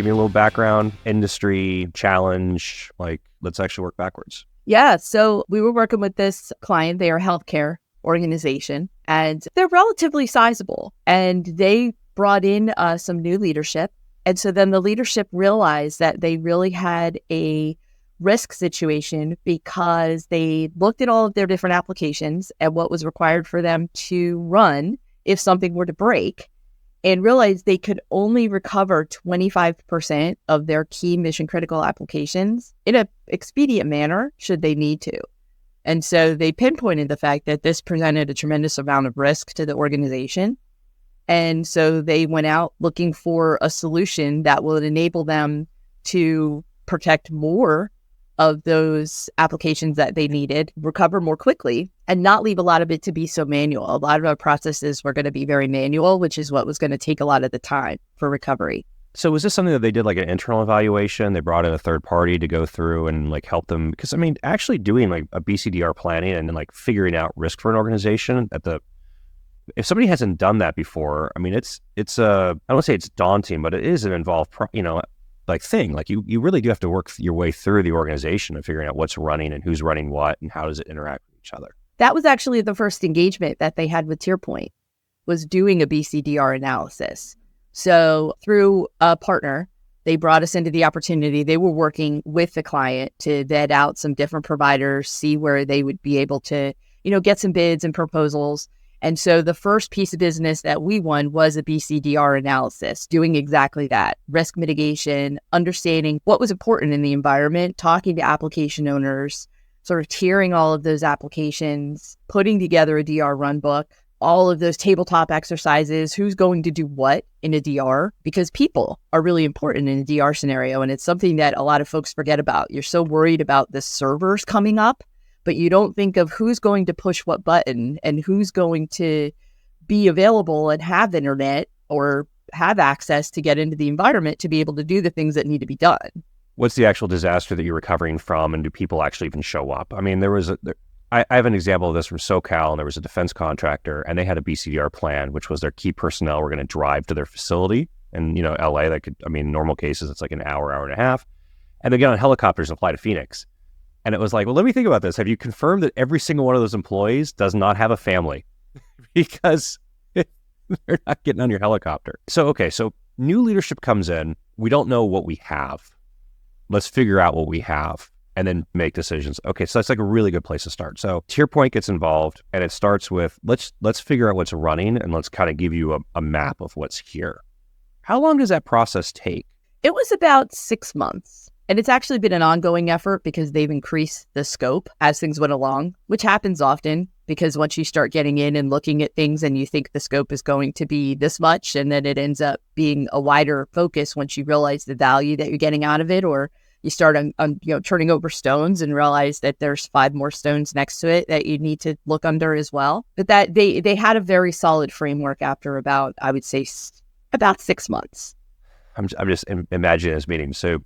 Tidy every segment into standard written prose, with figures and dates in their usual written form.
Give me a little background, industry, challenge, like let's actually work backwards. Yeah. So we were working with this client. They are a healthcare organization and they're relatively sizable. And they brought in some new leadership. And so then the leadership realized that they really had a risk situation because they looked at all of their different applications and what was required for them to run if something were to break, and realized they could only recover 25% of their key mission critical applications in an expedient manner should they need to. And so they pinpointed the fact that this presented a tremendous amount of risk to the organization. And so they went out looking for a solution that would enable them to protect more of those applications that they needed, recover more quickly, and not leave a lot of it to be so manual. A lot of our processes were going to be very manual, which is what was going to take a lot of the time for recovery. So was this something that they did like an internal evaluation? They brought in a third party to go through and like help them? Because I mean, actually doing like a BCDR planning and then like figuring out risk for an organization if somebody hasn't done that before, I mean, I don't want to say it's daunting, but it is an involved, thing. Like you really do have to work your way through the organization and figuring out what's running and who's running what and how does it interact with each other. That was actually the first engagement that they had with TierPoint, was doing a BCDR analysis. So through a partner, they brought us into the opportunity. They were working with the client to vet out some different providers, see where they would be able to, get some bids and proposals. And so the first piece of business that we won was a BCDR analysis, doing exactly that: risk mitigation, understanding what was important in the environment, talking to application owners, sort of tiering all of those applications, putting together a DR runbook, all of those tabletop exercises, who's going to do what in a DR, because people are really important in a DR scenario. And it's something that a lot of folks forget about. You're so worried about the servers coming up, but you don't think of who's going to push what button and who's going to be available and have internet or have access to get into the environment to be able to do the things that need to be done. What's the actual disaster that you're recovering from, and do people actually even show up? I mean, I have an example of this from SoCal, and there was a defense contractor, and they had a BCDR plan, which was their key personnel were going to drive to their facility. And, LA, normal cases, it's like an hour and a half. And they get on helicopters and fly to Phoenix. And it was like, well, let me think about this. Have you confirmed that every single one of those employees does not have a family? Because they're not getting on your helicopter. So new leadership comes in. We don't know what we have. Let's figure out what we have and then make decisions. Okay, so that's like a really good place to start. So TierPoint gets involved, and it starts with, let's figure out what's running, and let's kind of give you a map of what's here. How long does that process take? It was about 6 months. And it's actually been an ongoing effort because they've increased the scope as things went along, which happens often because once you start getting in and looking at things and you think the scope is going to be this much, and then it ends up being a wider focus once you realize the value that you're getting out of it, or you start turning over stones and realize that there's 5 more stones next to it that you need to look under as well. But that they had a very solid framework after about 6 months. I'm just imagining this meeting. So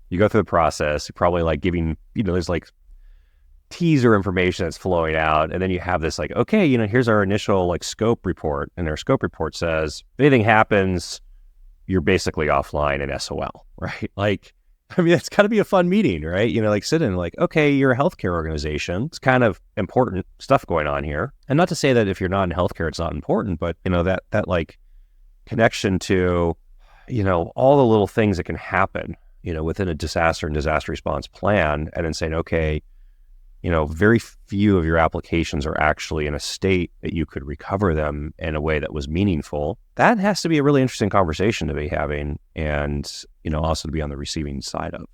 you go through the process, you're probably like giving, there's like teaser information that's flowing out. And then you have this like, okay, here's our initial like scope report. And our scope report says, if anything happens, you're basically offline and SOL, right? Like, that's got to be a fun meeting, right? Like sit in like, okay, you're a healthcare organization. It's kind of important stuff going on here. And not to say that if you're not in healthcare, it's not important, but that like connection to, all the little things that can happen, within a disaster and disaster response plan, and then saying, okay, very few of your applications are actually in a state that you could recover them in a way that was meaningful. That has to be a really interesting conversation to be having, and, also to be on the receiving side of.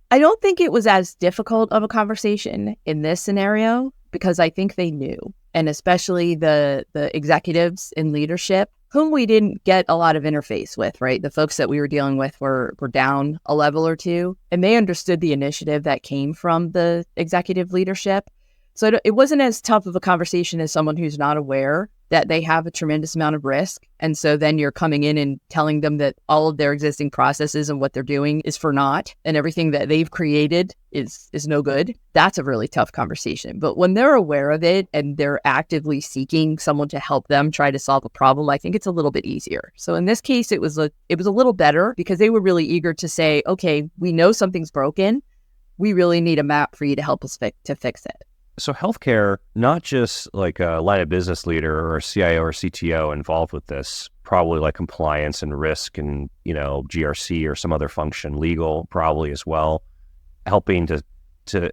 I don't think it was as difficult of a conversation in this scenario because I think they knew, and especially the executives in leadership, whom we didn't get a lot of interface with, right? The folks that we were dealing with were down a level or two, and they understood the initiative that came from the executive leadership. So it wasn't as tough of a conversation as someone who's not aware that they have a tremendous amount of risk. And so then you're coming in and telling them that all of their existing processes and what they're doing is for naught and everything that they've created is no good. That's a really tough conversation. But when they're aware of it and they're actively seeking someone to help them try to solve a problem, I think it's a little bit easier. So in this case, it was a little better because they were really eager to say, okay, we know something's broken. We really need a map for you to help us fix it. So healthcare, not just like a line of business leader or a CIO or CTO involved with this, probably like compliance and risk and, GRC or some other function, legal probably as well, helping to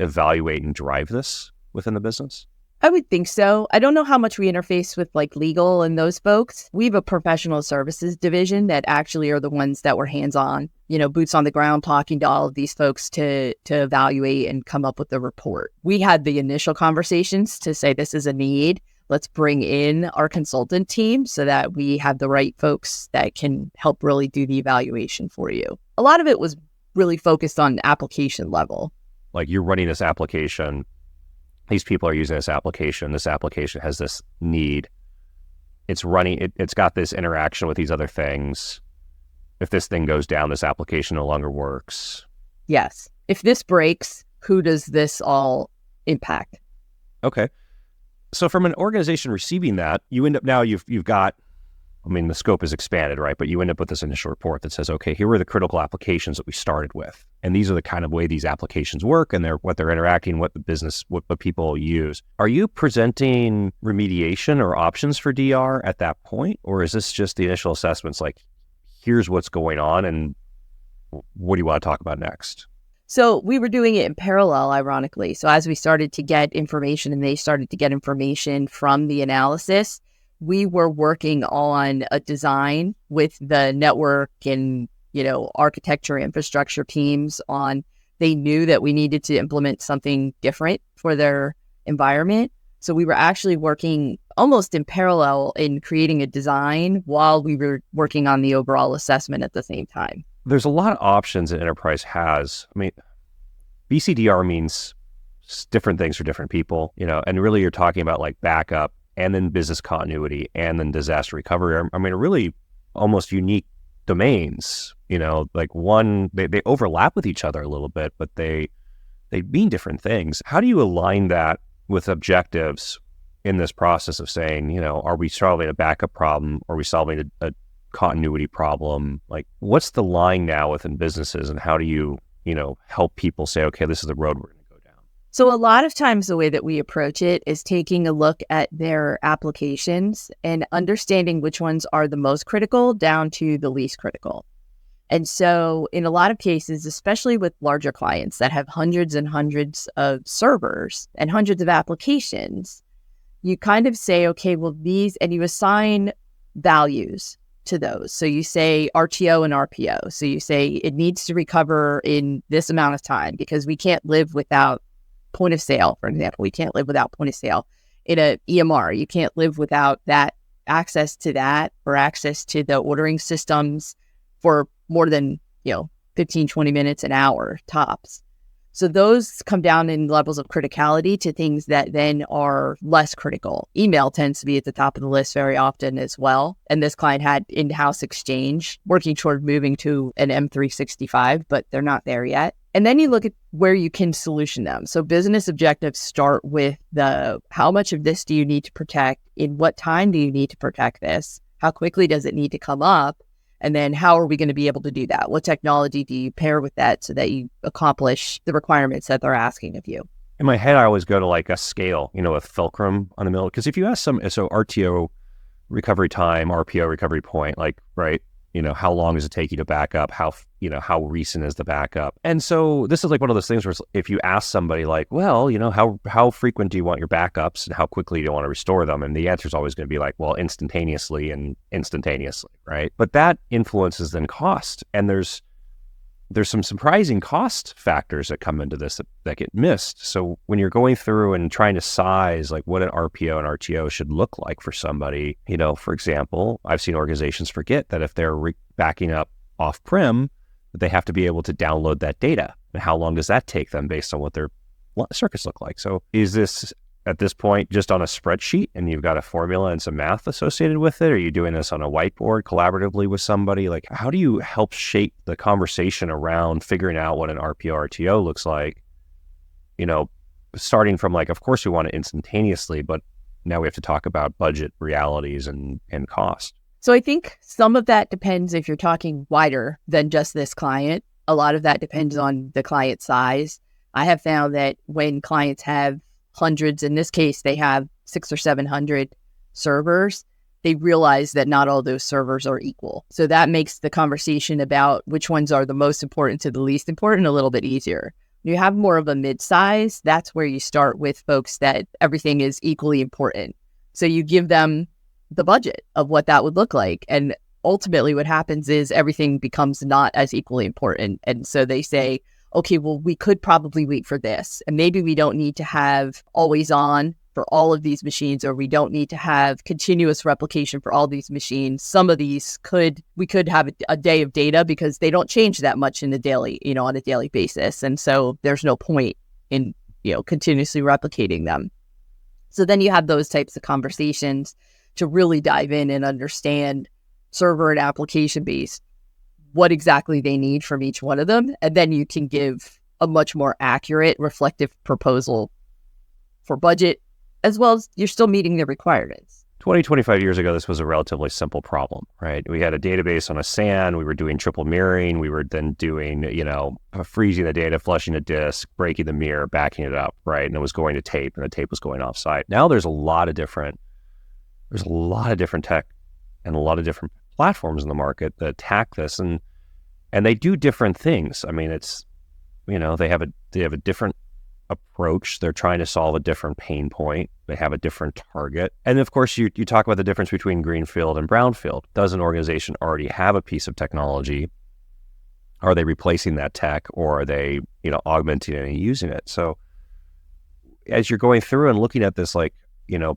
evaluate and drive this within the business? I would think so. I don't know how much we interface with like legal and those folks. We have a professional services division that actually are the ones that were hands-on, boots on the ground, talking to all of these folks to evaluate and come up with the report. We had the initial conversations to say, this is a need. Let's bring in our consultant team so that we have the right folks that can help really do the evaluation for you. A lot of it was really focused on application level. Like you're running this application. These people are using this application. This application has this need. It's running. It's got this interaction with these other things. If this thing goes down, this application no longer works. Yes. If this breaks, who does this all impact? Okay. So from an organization receiving that, you end up now you've got, the scope is expanded, right? But you end up with this initial report that says, okay, here were the critical applications that we started with. And these are the kind of way these applications work and what they're interacting, what people use. Are you presenting remediation or options for DR at that point? Or is this just the initial assessments like, here's what's going on and what do you want to talk about next? So we were doing it in parallel, ironically. So as we started to get information and they started to get information from the analysis, we were working on a design with the network and, architecture infrastructure teams on, they knew that we needed to implement something different for their environment. So we were actually working almost in parallel in creating a design while we were working on the overall assessment at the same time. There's a lot of options that enterprise has. BCDR means different things for different people, and really you're talking about like backup and then business continuity and then disaster recovery. Really almost unique domains, like one, they overlap with each other a little bit, but they mean different things. How do you align that with objectives in this process of saying, are we solving a backup problem? Are we solving a continuity problem? Like what's the line now within businesses and how do you, help people say, okay, this is the road we're going to go down? So a lot of times the way that we approach it is taking a look at their applications and understanding which ones are the most critical down to the least critical. And so in a lot of cases, especially with larger clients that have hundreds and hundreds of servers and hundreds of applications, you kind of say, okay, well, and you assign values to those. So you say RTO and RPO. So you say it needs to recover in this amount of time because we can't live without point of sale, for example. We can't live without point of sale. In a EMR, you can't live without that access to that or access to the ordering systems for more than, 15, 20 minutes, an hour tops. So those come down in levels of criticality to things that then are less critical. Email tends to be at the top of the list very often as well. And this client had in-house Exchange working toward moving to an M365, but they're not there yet. And then you look at where you can solution them. So business objectives start with how much of this do you need to protect? In what time do you need to protect this? How quickly does it need to come up? And then how are we going to be able to do that? What technology do you pair with that so that you accomplish the requirements that they're asking of you? In my head, I always go to like a scale, with fulcrum on the middle. Because if you ask so RTO recovery time, RPO recovery point, like, right, how long does it take you to back up? How recent is the backup? And so this is like one of those things where if you ask somebody like, well, how frequent do you want your backups and how quickly do you want to restore them? And the answer is always going to be like, well, instantaneously, right? But that influences then cost. And there's some surprising cost factors that come into this that get missed. So when you're going through and trying to size like what an RPO and RTO should look like for somebody, for example, I've seen organizations forget that if they're backing up off-prem, they have to be able to download that data. And how long does that take them based on what their circuits look like? So is this at this point just on a spreadsheet and you've got a formula and some math associated with it? Are you doing this on a whiteboard collaboratively with somebody? Like, how do you help shape the conversation around figuring out what an RPO RTO looks like? Starting from like, of course we want it instantaneously, but now we have to talk about budget realities and cost. So I think some of that depends if you're talking wider than just this client. A lot of that depends on the client size. I have found that when clients have hundreds, in this case, they have 600 or 700 servers, they realize that not all those servers are equal. So that makes the conversation about which ones are the most important to the least important a little bit easier. When you have more of a mid-size, that's where you start with folks that everything is equally important. So you give them the budget of what that would look like. And ultimately what happens is everything becomes not as equally important. And so they say, okay, well, we could probably wait for this. And maybe we don't need to have always on for all of these machines, or we don't need to have continuous replication for all these machines. Some of these we could have a day of data because they don't change that much in the daily, on a daily basis. And so there's no point in, continuously replicating them. So then you have those types of conversations to really dive in and understand server and application based, what exactly they need from each one of them. And then you can give a much more accurate, reflective proposal for budget, as well as you're still meeting the requirements. 20, 25 years ago, this was a relatively simple problem, right? We had a database on a SAN. We were doing triple mirroring. We were then doing, freezing the data, flushing a disk, breaking the mirror, backing it up, right? And it was going to tape, and the tape was going offsite. Now there's a lot of different tech and a lot of different platforms in the market that attack this, and they do different things. I mean, it's, they have a different approach. They're trying to solve a different pain point. They have a different target. And of course, you talk about the difference between greenfield and brownfield. Does an organization already have a piece of technology? Are they replacing that tech, or are they, augmenting it and using it? So as you're going through and looking at this,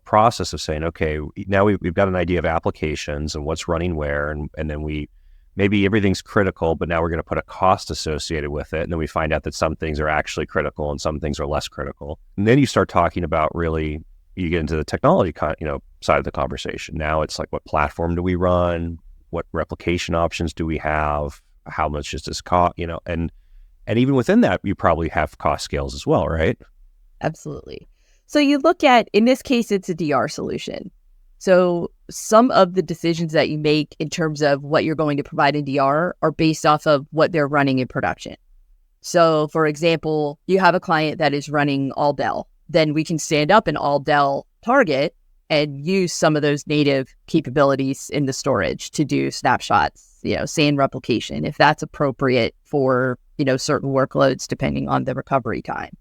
process of saying, okay, now we've got an idea of applications and what's running where, and then maybe everything's critical, but now we're going to put a cost associated with it. And then we find out that some things are actually critical and some things are less critical. And then you start talking about you get into the technology, side of the conversation. Now it's like, what platform do we run? What replication options do we have? How much does this cost? And even within that, you probably have cost scales as well, right? Absolutely. So you look at, in this case, it's a DR solution. So some of the decisions that you make in terms of what you're going to provide in DR are based off of what they're running in production. So for example, you have a client that is running all Dell, then we can stand up an all Dell target and use some of those native capabilities in the storage to do snapshots, SAN replication, if that's appropriate for, certain workloads, depending on the recovery time.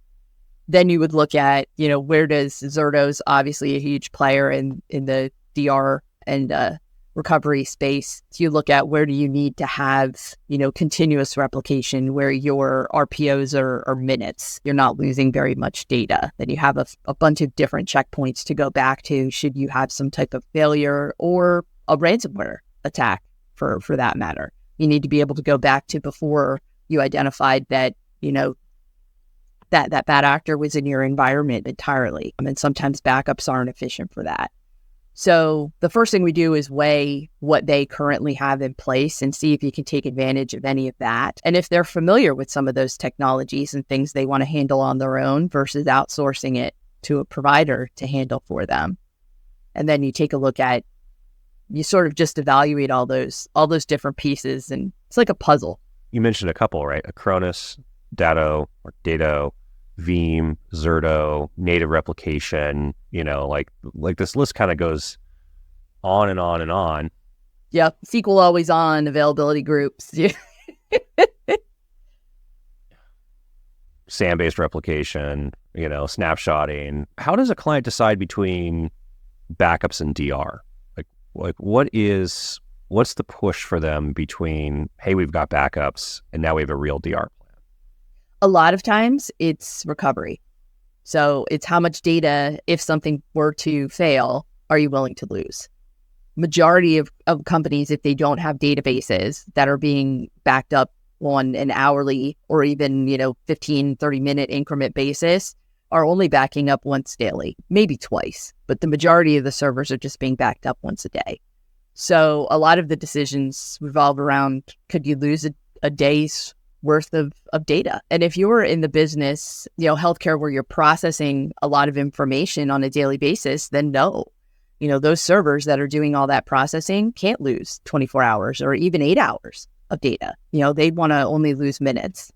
Then you would look at, where does Zerto's obviously a huge player in the DR and recovery space. So you look at where do you need to have, continuous replication where your RPOs are minutes. You're not losing very much data. Then you have a bunch of different checkpoints to go back to should you have some type of failure or a ransomware attack for that matter. You need to be able to go back to before you identified that, that bad actor was in your environment entirely. And sometimes backups aren't efficient for that. So the first thing we do is weigh what they currently have in place and see if you can take advantage of any of that. And if they're familiar with some of those technologies and things they want to handle on their own versus outsourcing it to a provider to handle for them. And then you take a look at, you sort of just evaluate all those different pieces, and it's like a puzzle. You mentioned a couple, right? Acronis, Datto, or Datto, Veeam, Zerto, native replication, like this list kind of goes on and on and on. Yep. SQL always on, availability groups. SAN-based replication, snapshotting. How does a client decide between backups and DR? Like what's the push for them between, hey, we've got backups and now we have a real DR plan? A lot of times it's recovery. So it's how much data, if something were to fail, are you willing to lose? Majority of companies, if they don't have databases that are being backed up on an hourly or even, 15, 30-minute increment basis, are only backing up once daily, maybe twice, but the majority of the servers are just being backed up once a day. So a lot of the decisions revolve around, could you lose a day's worth of data? And if you're in the business, healthcare, where you're processing a lot of information on a daily basis, then no. Those servers that are doing all that processing can't lose 24 hours or even 8 hours of data. They want to only lose minutes.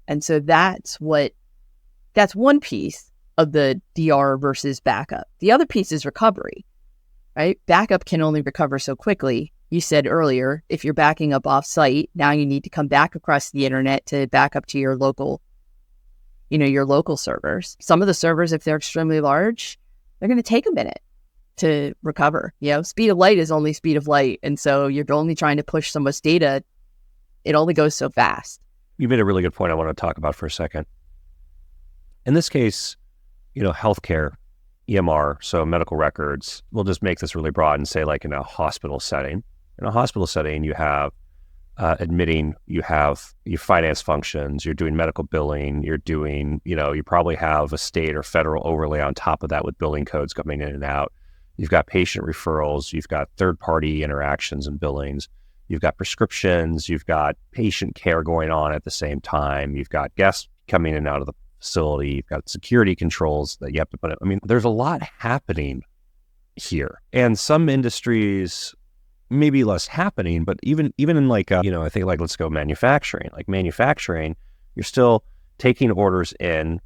And so that's one piece of the DR versus backup. The other piece is recovery, right? Backup can only recover so quickly. You said earlier, if you're backing up off-site, now you need to come back across the internet to back up to your local servers. Some of the servers, if they're extremely large, they're going to take a minute to recover. Speed of light is only speed of light. And so you're only trying to push so much data. It only goes so fast. You made a really good point I want to talk about for a second. In this case, healthcare, EMR, so medical records, we'll just make this really broad and say like in a hospital setting. In a hospital setting, you have admitting, you have your finance functions, you're doing medical billing, you're doing, you probably have a state or federal overlay on top of that with billing codes coming in and out. You've got patient referrals, you've got third-party interactions and billings, you've got prescriptions, you've got patient care going on at the same time, you've got guests coming in and out of the facility, you've got security controls that you have to put in. I mean, there's a lot happening here. And some industries, maybe less happening, but even in like, I think like, let's go manufacturing. Like manufacturing, you're still taking orders in,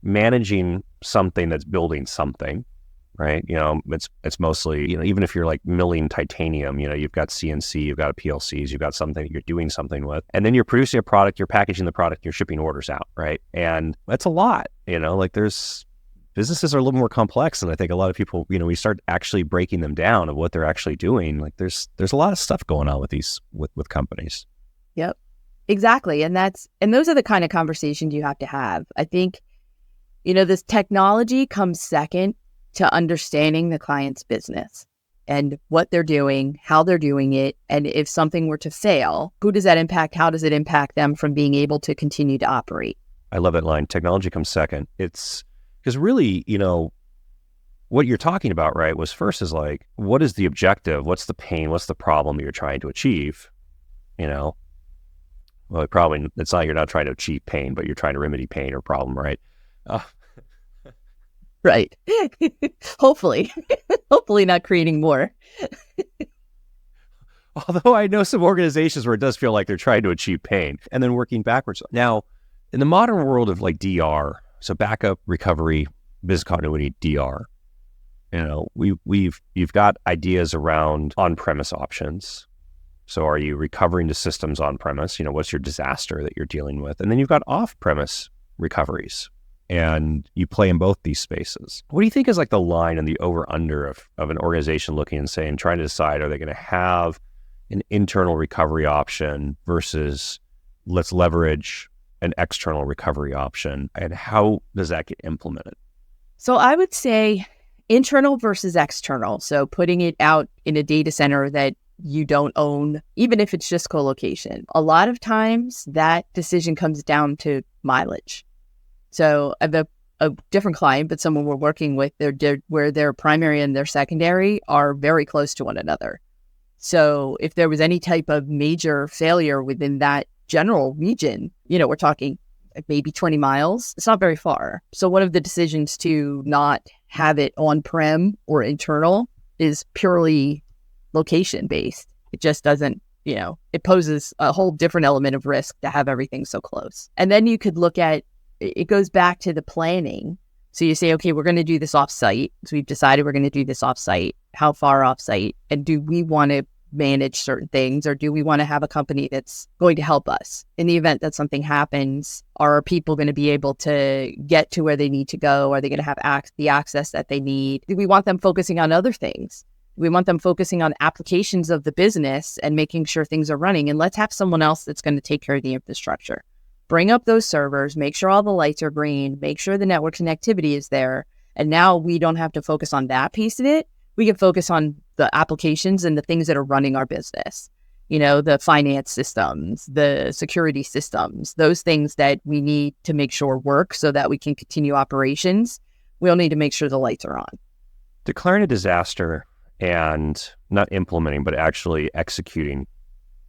managing something that's building something, right? It's mostly, even if you're like milling titanium, you've got CNC, you've got PLCs, you've got something that you're doing something with, and then you're producing a product, you're packaging the product, you're shipping orders out, right? And that's a lot, like businesses are a little more complex. And I think a lot of people, we start actually breaking them down of what they're actually doing. Like there's a lot of stuff going on with these, with companies. Yep, exactly. And those are the kind of conversations you have to have. I think, this technology comes second to understanding the client's business and what they're doing, how they're doing it. And if something were to fail, who does that impact? How does it impact them from being able to continue to operate? I love that line. Technology comes second. It's because really, what you're talking about, right, was first is like, what is the objective? What's the pain? What's the problem you're trying to achieve? Well, it's not, you're not trying to achieve pain, but you're trying to remedy pain or problem, right? Right. Hopefully not creating more. Although I know some organizations where it does feel like they're trying to achieve pain and then working backwards. Now, in the modern world of like DR, so backup, recovery, business continuity, DR, you've got ideas around on-premise options. So are you recovering to systems on-premise? What's your disaster that you're dealing with? And then you've got off-premise recoveries. And you play in both these spaces. What do you think is like the line and the over-under of an organization looking and saying, trying to decide, are they going to have an internal recovery option versus let's leverage an external recovery option? And how does that get implemented? So I would say internal versus external. So putting it out in a data center that you don't own, even if it's just co-location. A lot of times that decision comes down to mileage. So I have a different client, but someone we're working with, where their primary and their secondary are very close to one another. So if there was any type of major failure within that general region, we're talking maybe 20 miles. It's not very far. So one of the decisions to not have it on-prem or internal is purely location-based. It just doesn't, it poses a whole different element of risk to have everything so close. And then you could look at, it goes back to the planning. So you say, okay, we're going to do this offsite. So we've decided we're going to do this offsite. How far offsite? And do we want to manage certain things, or do we want to have a company that's going to help us in the event that something happens? Are people going to be able to get to where they need to go? Are they going to have the access that they need? Do we want them focusing on other things? We want them focusing on applications of the business and making sure things are running. And let's have someone else that's going to take care of the infrastructure. Bring up those servers, make sure all the lights are green, make sure the network connectivity is there. And now we don't have to focus on that piece of it. We can focus on the applications and the things that are running our business. the finance systems, the security systems, those things that we need to make sure work so that we can continue operations. We'll need to make sure the lights are on. Declaring a disaster and not implementing, but actually executing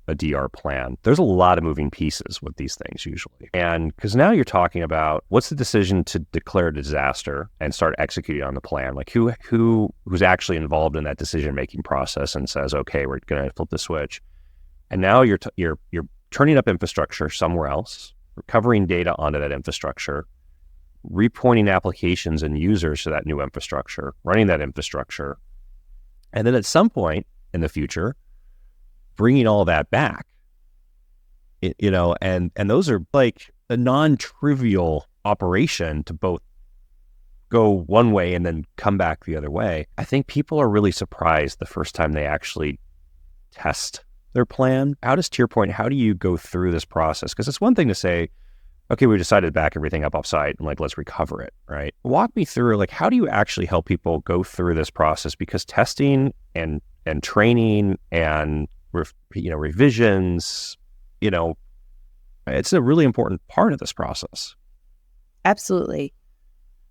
a DR plan. There's a lot of moving pieces with these things usually. And because now you're talking about what's the decision to declare a disaster and start executing on the plan? Like who's actually involved in that decision-making process and says, okay, we're going to flip the switch. And now you're turning up infrastructure somewhere else, recovering data onto that infrastructure, repointing applications and users to that new infrastructure, running that infrastructure. And then at some point in the future, bringing all that back, and those are like a non-trivial operation to both go one way and then come back the other way. I think people are really surprised the first time they actually test their plan. How does TierPoint, how do you go through this process? Because it's one thing to say, okay, we decided to back everything up offsite and let's recover it, right? Walk me through, how do you actually help people go through this process? Because testing and training and revisions, it's a really important part of this process. Absolutely.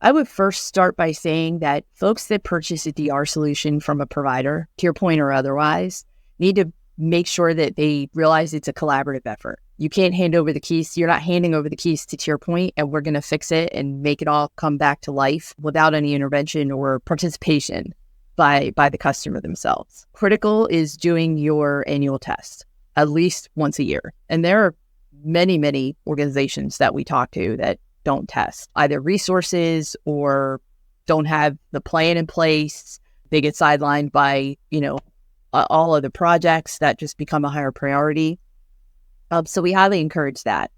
I would first start by saying that folks that purchase a DR solution from a provider, TierPoint or otherwise, need to make sure that they realize it's a collaborative effort. You can't hand over the keys. You're not handing over the keys to TierPoint and we're going to fix it and make it all come back to life without any intervention or participation by the customer themselves. Critical is doing your annual test at least once a year. And there are many, many organizations that we talk to that don't test, either resources or don't have the plan in place. They get sidelined by, all of the projects that just become a higher priority. So we highly encourage that.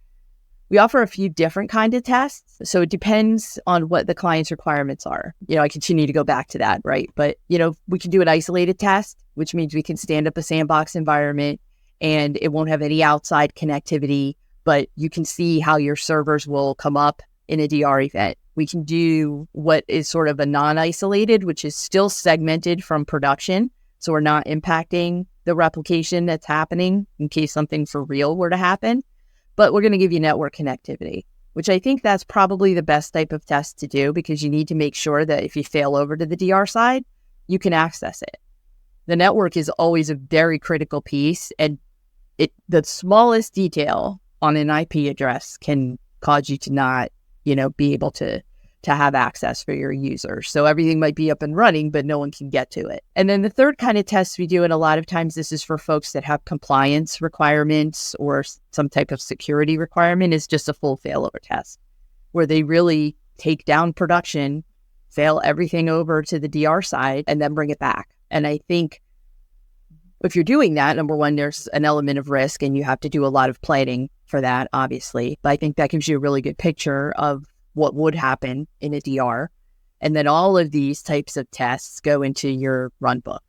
We offer a few different kinds of tests. So it depends on what the client's requirements are. I continue to go back to that, right? But, we can do an isolated test, which means we can stand up a sandbox environment and it won't have any outside connectivity, but you can see how your servers will come up in a DR event. We can do what is sort of a non-isolated, which is still segmented from production. So we're not impacting the replication that's happening in case something for real were to happen. But we're going to give you network connectivity, which I think that's probably the best type of test to do because you need to make sure that if you fail over to the DR side, you can access it. The network is always a very critical piece, and the smallest detail on an IP address can cause you to not, be able to have access for your users. So everything might be up and running, but no one can get to it. And then the third kind of test we do, and a lot of times this is for folks that have compliance requirements or some type of security requirement, is just a full failover test where they really take down production, fail everything over to the DR side, and then bring it back. And I think if you're doing that, number one, there's an element of risk and you have to do a lot of planning for that, obviously. But I think that gives you a really good picture of what would happen in a DR. And then all of these types of tests go into your run book.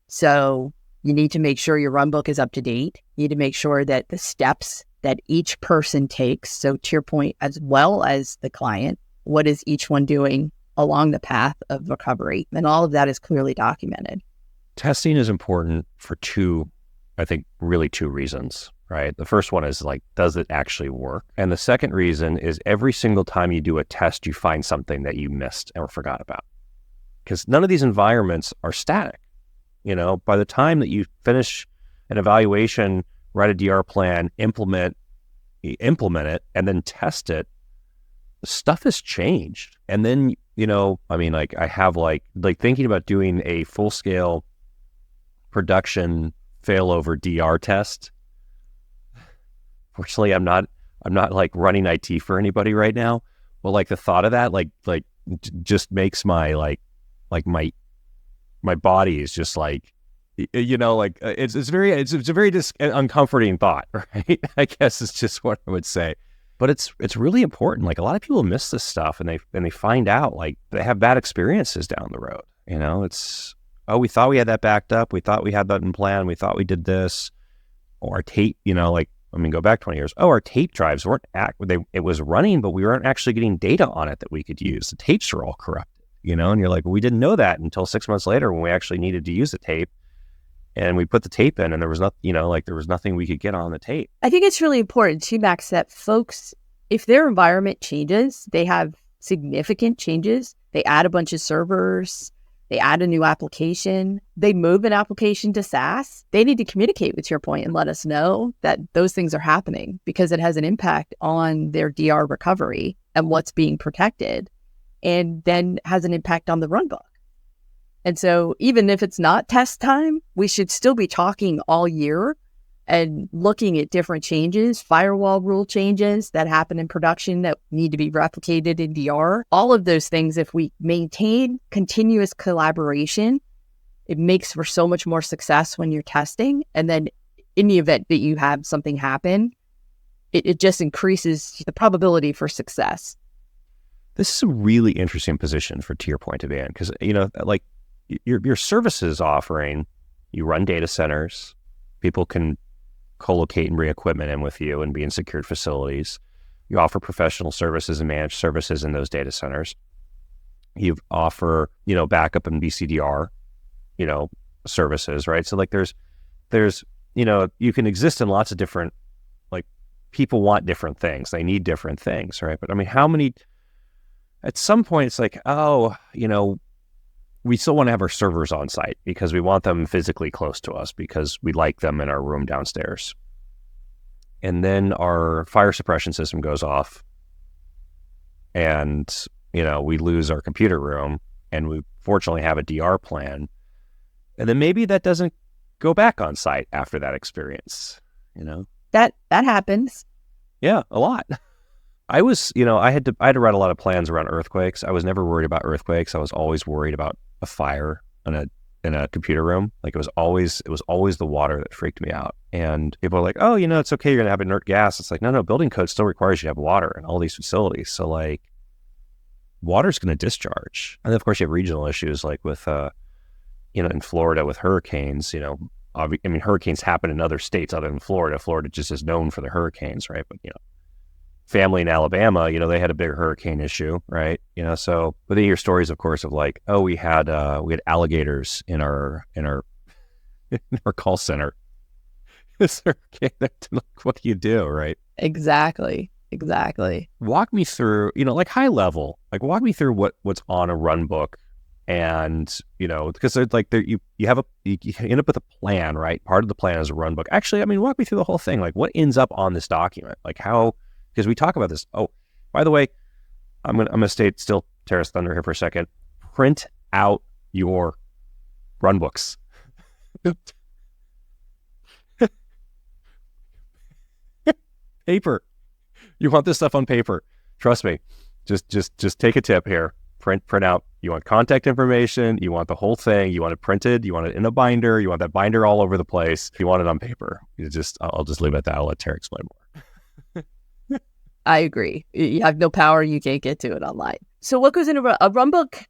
So you need to make sure your run book is up to date. You need to make sure that the steps that each person takes, so TierPoint as well as the client, what is each one doing along the path of recovery? And all of that is clearly documented. Testing is important for two reasons, right? The first one is does it actually work? And the second reason is every single time you do a test, you find something that you missed or forgot about. Because none of these environments are static. By the time that you finish an evaluation, write a DR plan, implement it, and then test it, stuff has changed. And then, I have thinking about doing a full-scale production failover DR test. Fortunately, I'm not running IT for anybody right now. Well, the thought of that, just makes my my body is just it's a very uncomforting thought, right? I guess it's just what I would say. But it's really important. A lot of people miss this stuff and they find out they have bad experiences down the road. It's, oh, we thought we had that backed up. We thought we had that in plan. We thought we did this. Or our tape, go back 20 years. Oh, our tape drives weren't it was running, but we weren't actually getting data on it that we could use. The tapes are all corrupted, and you're like, well, we didn't know that until 6 months later when we actually needed to use the tape. And we put the tape in, and there was not, there was nothing we could get on the tape. I think it's really important too, Max, that folks, if their environment changes, they have significant changes. They add a bunch of servers, they add a new application, they move an application to SaaS. They need to communicate with TierPoint and let us know that those things are happening, because it has an impact on their DR recovery and what's being protected, and then has an impact on the runbook. And so even if it's not test time, we should still be talking all year and looking at different changes, firewall rule changes that happen in production that need to be replicated in DR. All of those things, if we maintain continuous collaboration, it makes for so much more success when you're testing. And then in the event that you have something happen, it just increases the probability for success. This is a really interesting position for TierPoint to be in, because, like your services offering, you run data centers, people can co-locate and bring equipment in with you and be in secured facilities. You offer professional services and managed services in those data centers. You offer, backup and BCDR, services, right? So like there's, you can exist in lots of different, like, people want different things. They need different things, right? But I mean, at some point it's like, we still want to have our servers on site because we want them physically close to us because we like them in our room downstairs. And then our fire suppression system goes off and, we lose our computer room, and we fortunately have a DR plan. And then maybe that doesn't go back on site after that experience, That happens. Yeah, a lot. I was, I had to write a lot of plans around earthquakes. I was never worried about earthquakes. I was always worried about a fire in a computer room. Like it was always the water that freaked me out. And people are like, oh, it's okay, you're gonna have inert gas. It's like, no, building code still requires you to have water in all these facilities. So like, water's gonna discharge. And then of course you have regional issues like with, in Florida with hurricanes. Hurricanes happen in other states other than Florida. Florida just is known for the hurricanes, right? But family in Alabama, they had a big hurricane issue, right? So, but then you hear stories, of course, of like, oh, we had alligators in our in our call center. This hurricane, what do you do, right? Exactly. Walk me through, like high level, like walk me through what's on a run book, and because there's like you end up with a plan, right? Part of the plan is a run book. Actually, walk me through the whole thing. Like what ends up on this document? Like how? Because we talk about this. Oh, by the way, I'm gonna stay still, Tara's thunder here for a second. Print out your run books. Paper. You want this stuff on paper. Trust me. Just take a tip here. Print out. You want contact information. You want the whole thing. You want it printed. You want it in a binder. You want that binder all over the place. You want it on paper. I'll just leave it at that. I'll let Tara explain more. I agree. You have no power. You can't get to it online. So what goes into a runbook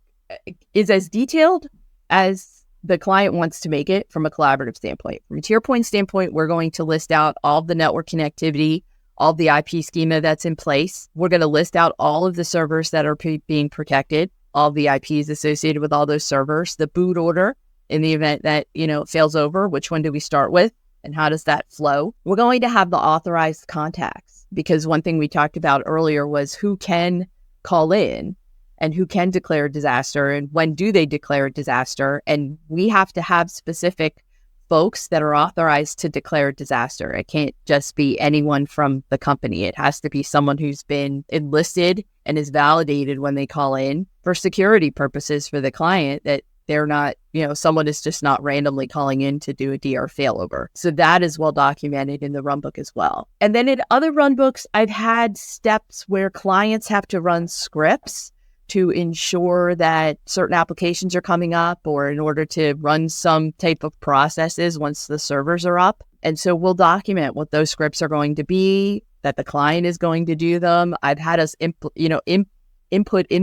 is as detailed as the client wants to make it from a collaborative standpoint. From a TierPoint standpoint, we're going to list out all the network connectivity, all the IP schema that's in place. We're going to list out all of the servers that are being protected, all the IPs associated with all those servers, the boot order in the event that, it fails over, which one do we start with, and how does that flow? We're going to have the authorized contacts, because one thing we talked about earlier was who can call in and who can declare a disaster and when do they declare a disaster. And we have to have specific folks that are authorized to declare a disaster. It can't just be anyone from the company. It has to be someone who's been enlisted and is validated when they call in for security purposes for the client, that they're not, someone is just not randomly calling in to do a DR failover. So that is well documented in the runbook as well. And then in other runbooks, I've had steps where clients have to run scripts to ensure that certain applications are coming up, or in order to run some type of processes once the servers are up. And so we'll document what those scripts are going to be, that the client is going to do them. I've had us input in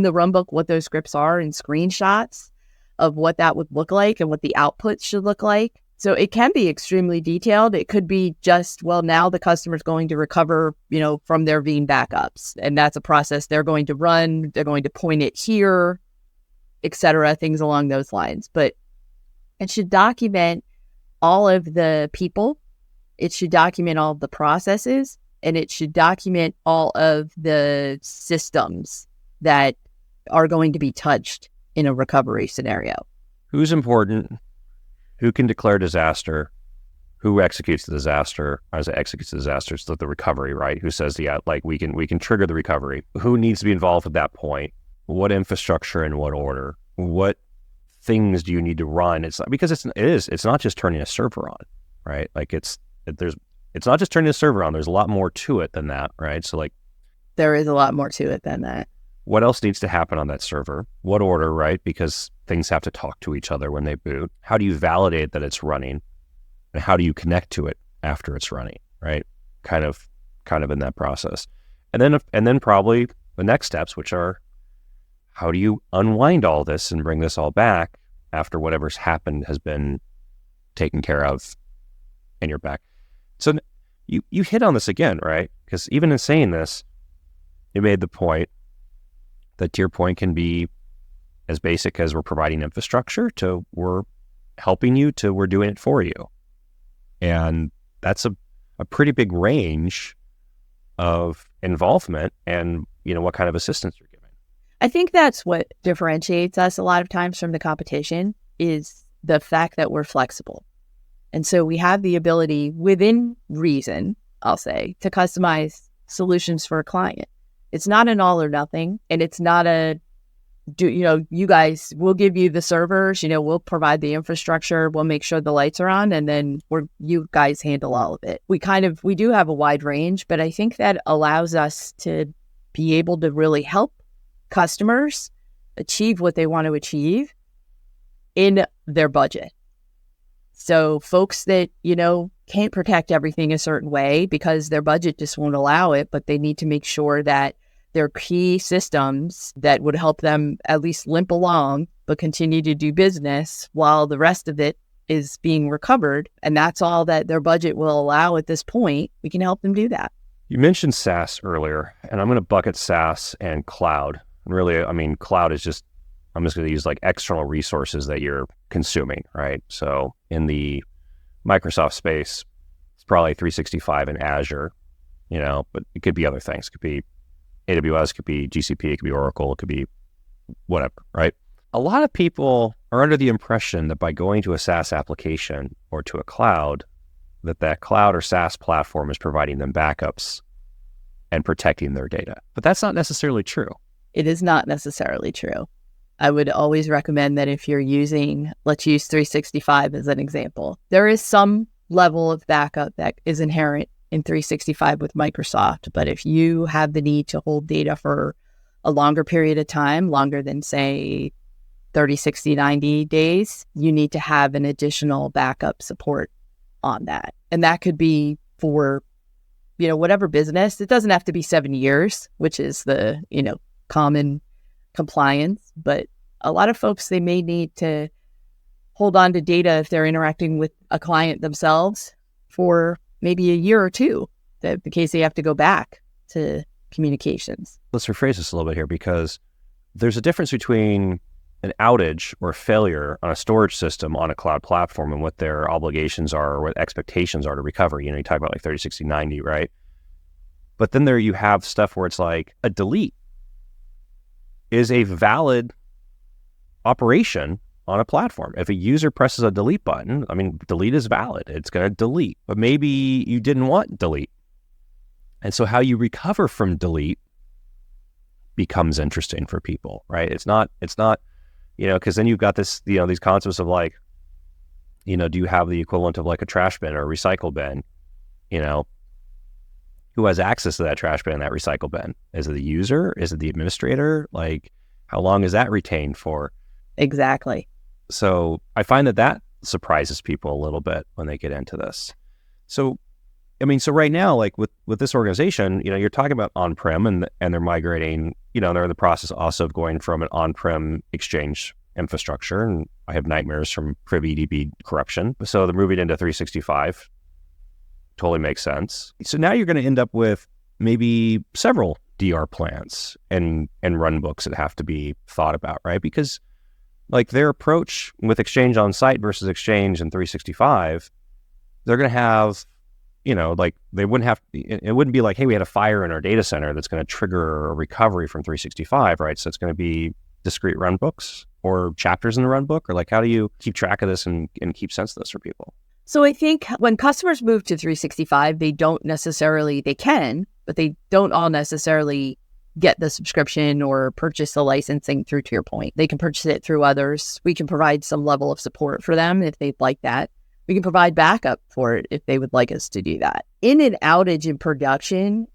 the runbook what those scripts are in screenshots of what that would look like and what the output should look like. So it can be extremely detailed. It could be just, well, now the customer's going to recover, from their Veeam backups. And that's a process they're going to run. They're going to point it here, et cetera, things along those lines. But it should document all of the people, it should document all of the processes, and it should document all of the systems that are going to be touched in a recovery scenario. Who's important? Who can declare disaster? Who executes the disaster? As it executes the disaster, so the recovery, right? Who says, yeah, like we can trigger the recovery? Who needs to be involved at that point? What infrastructure in what order? What things do you need to run? It's not, because it's not just turning a server on, right? Like it's not just turning a server on. There's a lot more to it than that, right? So like there is a lot more to it than that. What else needs to happen on that server? What order, right? Because things have to talk to each other when they boot. How do you validate that it's running? And how do you connect to it after it's running, right? Kind of in that process. And then probably the next steps, which are, how do you unwind all this and bring this all back after whatever's happened has been taken care of and you're back? So you hit on this again, right? Because even in saying this, you made the point that TierPoint can be as basic as we're providing infrastructure to we're helping you to we're doing it for you. And that's a pretty big range of involvement and, what kind of assistance you're giving. I think that's what differentiates us a lot of times from the competition is the fact that we're flexible. And so we have the ability within reason, I'll say, to customize solutions for a client. It's not an all or nothing, and it's not you guys, we'll give you the servers, we'll provide the infrastructure, we'll make sure the lights are on, and then you guys handle all of it. We do have a wide range, but I think that allows us to be able to really help customers achieve what they want to achieve in their budget. So folks that, can't protect everything a certain way because their budget just won't allow it, but they need to make sure that their key systems that would help them at least limp along, but continue to do business while the rest of it is being recovered. And that's all that their budget will allow at this point. We can help them do that. You mentioned SaaS earlier, and I'm going to bucket SaaS and cloud. And really, cloud is I'm just going to use like external resources that you're consuming, right? So in the Microsoft space, it's probably 365 and Azure, but it could be other things. It could be AWS, it could be GCP, it could be Oracle, it could be whatever, right? A lot of people are under the impression that by going to a SaaS application or to a cloud, that cloud or SaaS platform is providing them backups and protecting their data. But that's not necessarily true. It is not necessarily true. I would always recommend that if you're using, let's use 365 as an example, there is some level of backup that is inherent in 365 with Microsoft. But if you have the need to hold data for a longer period of time, longer than say 30, 60, 90 days, you need to have an additional backup support on that. And that could be for, whatever business. It doesn't have to be 7 years, which is the, common compliance, but a lot of folks, they may need to hold on to data if they're interacting with a client themselves for maybe a year or two, in case they have to go back to communications. Let's rephrase this a little bit here, because there's a difference between an outage or failure on a storage system on a cloud platform and what their obligations are or what expectations are to recovery. You talk about like 30, 60, 90, right? But then there you have stuff where it's like a delete is a valid operation on a platform. If a user presses a delete button, delete is valid. It's going to delete, but maybe you didn't want delete. And so how you recover from delete becomes interesting for people, right? It's not, because then you've got this, these concepts of like, do you have the equivalent of like a trash bin or a recycle bin? Who has access to that trash bin and that recycle bin? Is it the user? Is it the administrator? Like, how long is that retained for? Exactly. So I find that surprises people a little bit when they get into this. So, so right now, like with this organization, you're talking about on-prem and they're migrating, they're in the process also of going from an on-prem Exchange infrastructure. And I have nightmares from PrivyDB corruption. So they're moving into 365. Totally makes sense. So now you're going to end up with maybe several DR plans and run books that have to be thought about, right? Because like their approach with Exchange on site versus Exchange and 365, they're going to have, like they wouldn't have, it wouldn't be like, hey, we had a fire in our data center that's going to trigger a recovery from 365, right? So it's going to be discrete run books or chapters in the run book, or like, how do you keep track of this and keep sense of this for people? So I think when customers move to 365, they can, but they don't all necessarily get the subscription or purchase the licensing through TierPoint. They can purchase it through others. We can provide some level of support for them if they'd like that. We can provide backup for it if they would like us to do that. In an outage in production,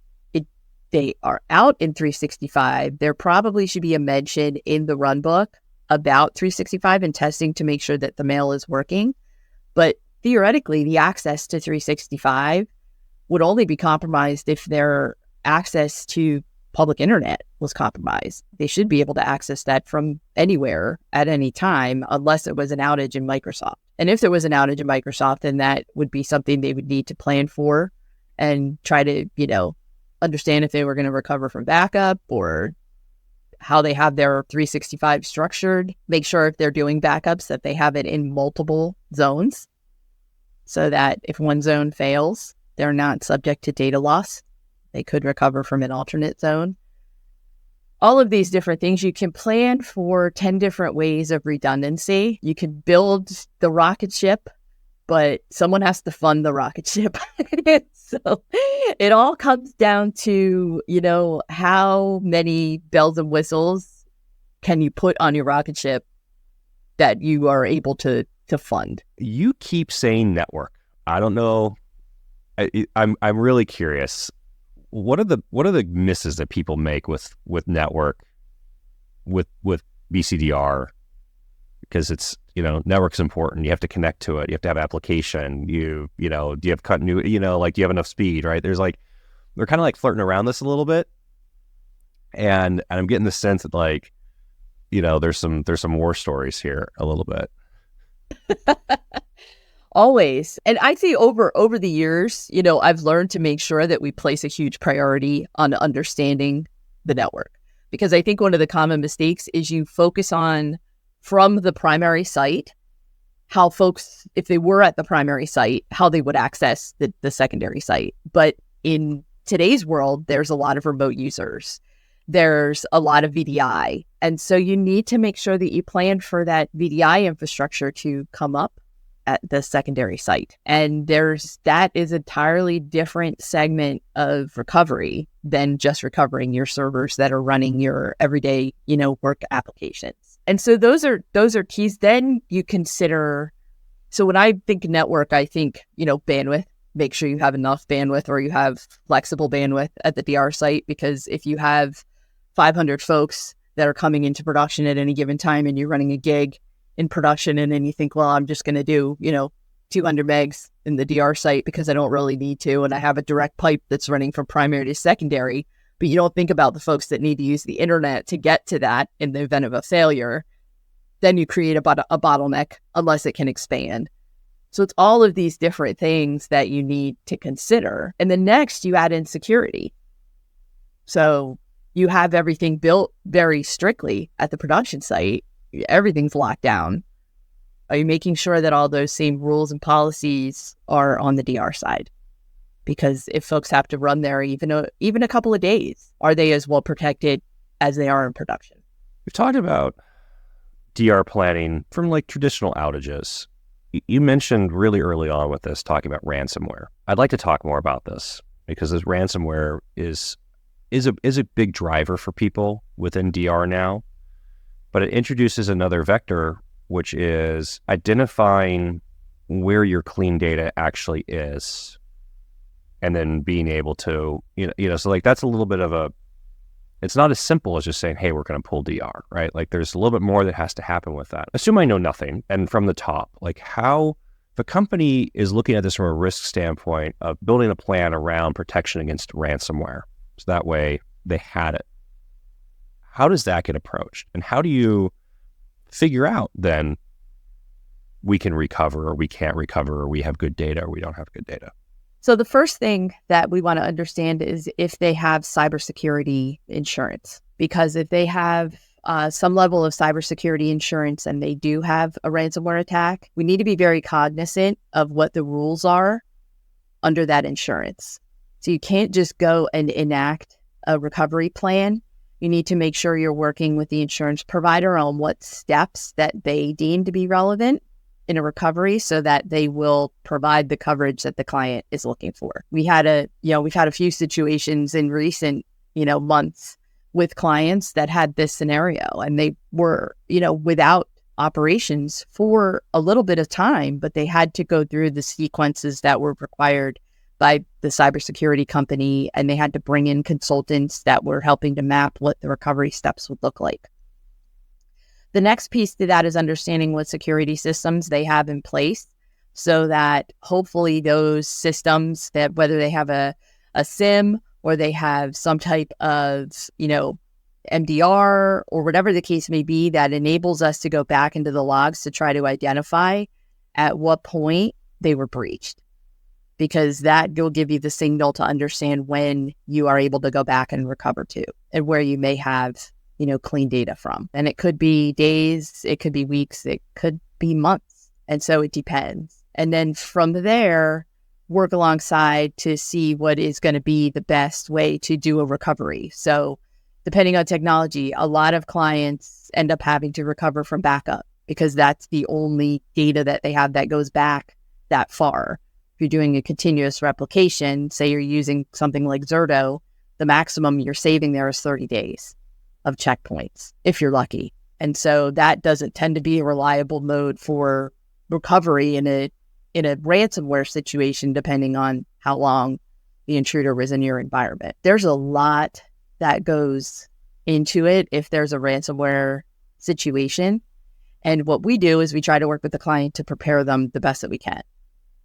they are out in 365. There probably should be a mention in the run book about 365 and testing to make sure that the mail is working. But theoretically, the access to 365 would only be compromised if their access to public internet was compromised. They should be able to access that from anywhere at any time, unless it was an outage in Microsoft. And if there was an outage in Microsoft, then that would be something they would need to plan for and try to, understand if they were going to recover from backup or how they have their 365 structured. Make sure if they're doing backups that they have it in multiple zones so that if one zone fails, they're not subject to data loss. They could recover from an alternate zone. All of these different things, you can plan for 10 different ways of redundancy. You can build the rocket ship, but someone has to fund the rocket ship. So it all comes down to, how many bells and whistles can you put on your rocket ship that you are able to fund. You keep saying network. I don't know. I'm really curious. What are the misses that people make with network, with BCDR? Because it's, network's important. You have to connect to it. You have to have application. Do you have continuity? Do you have enough speed, right? They're kind of like flirting around this a little bit. And I'm getting the sense that there's some war stories here a little bit. Always. And I'd say over the years, I've learned to make sure that we place a huge priority on understanding the network. Because I think one of the common mistakes is you focus on from the primary site, how folks, if they were at the primary site, how they would access the secondary site. But in today's world, there's a lot of remote users. There's a lot of VDI. And so you need to make sure that you plan for that VDI infrastructure to come up at the secondary site. And that is entirely different segment of recovery than just recovering your servers that are running your everyday, work applications. And so those are keys. Then you consider, so when I think network, I think, bandwidth. Make sure you have enough bandwidth or you have flexible bandwidth at the DR site, because if you have 500 folks that are coming into production at any given time and you're running a gig in production and then you think, well, I'm just going to do, 200 megs in the DR site because I don't really need to. And I have a direct pipe that's running from primary to secondary, but you don't think about the folks that need to use the internet to get to that in the event of a failure. Then you create a bottleneck unless it can expand. So it's all of these different things that you need to consider. And then next you add in security. So you have everything built very strictly at the production site. Everything's locked down. Are you making sure that all those same rules and policies are on the DR side? Because if folks have to run there even a couple of days, are they as well protected as they are in production? We've talked about DR planning from traditional outages. You mentioned really early on with this talking about ransomware. I'd like to talk more about this because this ransomware is a big driver for people within DR now, but it introduces another vector, which is identifying where your clean data actually is, and then being able to, so that's a little bit of it's not as simple as just saying, hey, we're going to pull DR, right? There's a little bit more that has to happen with that. Assume I know nothing. And from the top, how the company is looking at this from a risk standpoint of building a plan around protection against ransomware. So that way they had it. How does that get approached? And how do you figure out then we can recover or we can't recover or we have good data or we don't have good data? So the first thing that we want to understand is if they have cybersecurity insurance, because if they have some level of cybersecurity insurance and they do have a ransomware attack, we need to be very cognizant of what the rules are under that insurance. So you can't just go and enact a recovery plan. You need to make sure you're working with the insurance provider on what steps that they deem to be relevant in a recovery so that they will provide the coverage that the client is looking for. We've had a few situations in recent, months with clients that had this scenario and they were, without operations for a little bit of time, but they had to go through the sequences that were required by the cybersecurity company, and they had to bring in consultants that were helping to map what the recovery steps would look like. The next piece to that is understanding what security systems they have in place so that hopefully those systems, that whether they have a SIM or they have some type of, MDR or whatever the case may be, that enables us to go back into the logs to try to identify at what point they were breached. Because that will give you the signal to understand when you are able to go back and recover to and where you may have, clean data from. And it could be days, it could be weeks, it could be months. And so it depends. And then from there, work alongside to see what is going to be the best way to do a recovery. So depending on technology, a lot of clients end up having to recover from backup because that's the only data that they have that goes back that far. You're doing a continuous replication, say you're using something like Zerto, the maximum you're saving there is 30 days of checkpoints, if you're lucky. And so that doesn't tend to be a reliable mode for recovery in a ransomware situation, depending on how long the intruder was in your environment. There's a lot that goes into it if there's a ransomware situation. And what we do is we try to work with the client to prepare them the best that we can.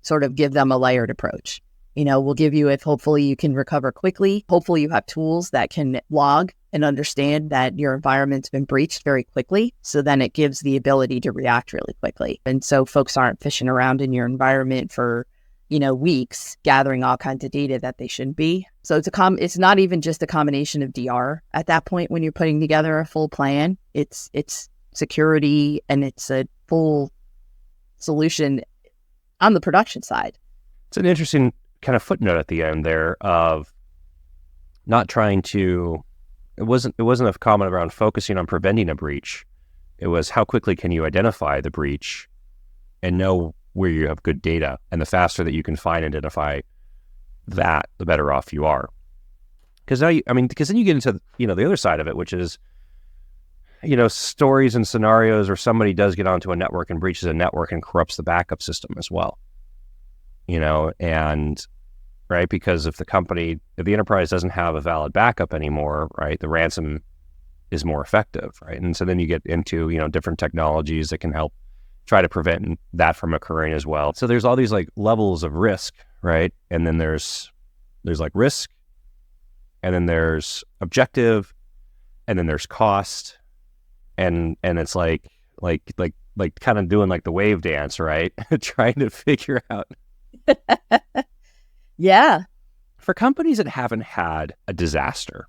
Sort of give them a layered approach. We'll give you if hopefully you can recover quickly. Hopefully you have tools that can log and understand that your environment's been breached very quickly. So then it gives the ability to react really quickly. And so folks aren't fishing around in your environment for, weeks, gathering all kinds of data that they shouldn't be. So it's not even just a combination of DR at that point when you're putting together a full plan. It's security and it's a full solution on the production side. It's an interesting kind of footnote at the end there of not trying to, it wasn't a comment around focusing on preventing a breach. It was how quickly can you identify the breach and know where you have good data. And the faster that you can find and identify that, the better off you are. Because then you get into, the other side of it, which is, stories and scenarios where somebody does get onto a network and breaches a network and corrupts the backup system as well. And right, because if the enterprise doesn't have a valid backup anymore, right, the ransom is more effective, right? And so then you get into, different technologies that can help try to prevent that from occurring as well. So there's all these like levels of risk, right? And then there's like risk, and then there's objective, and then there's cost. And it's like kind of doing like the wave dance, right? Trying to figure out. Yeah. For companies that haven't had a disaster,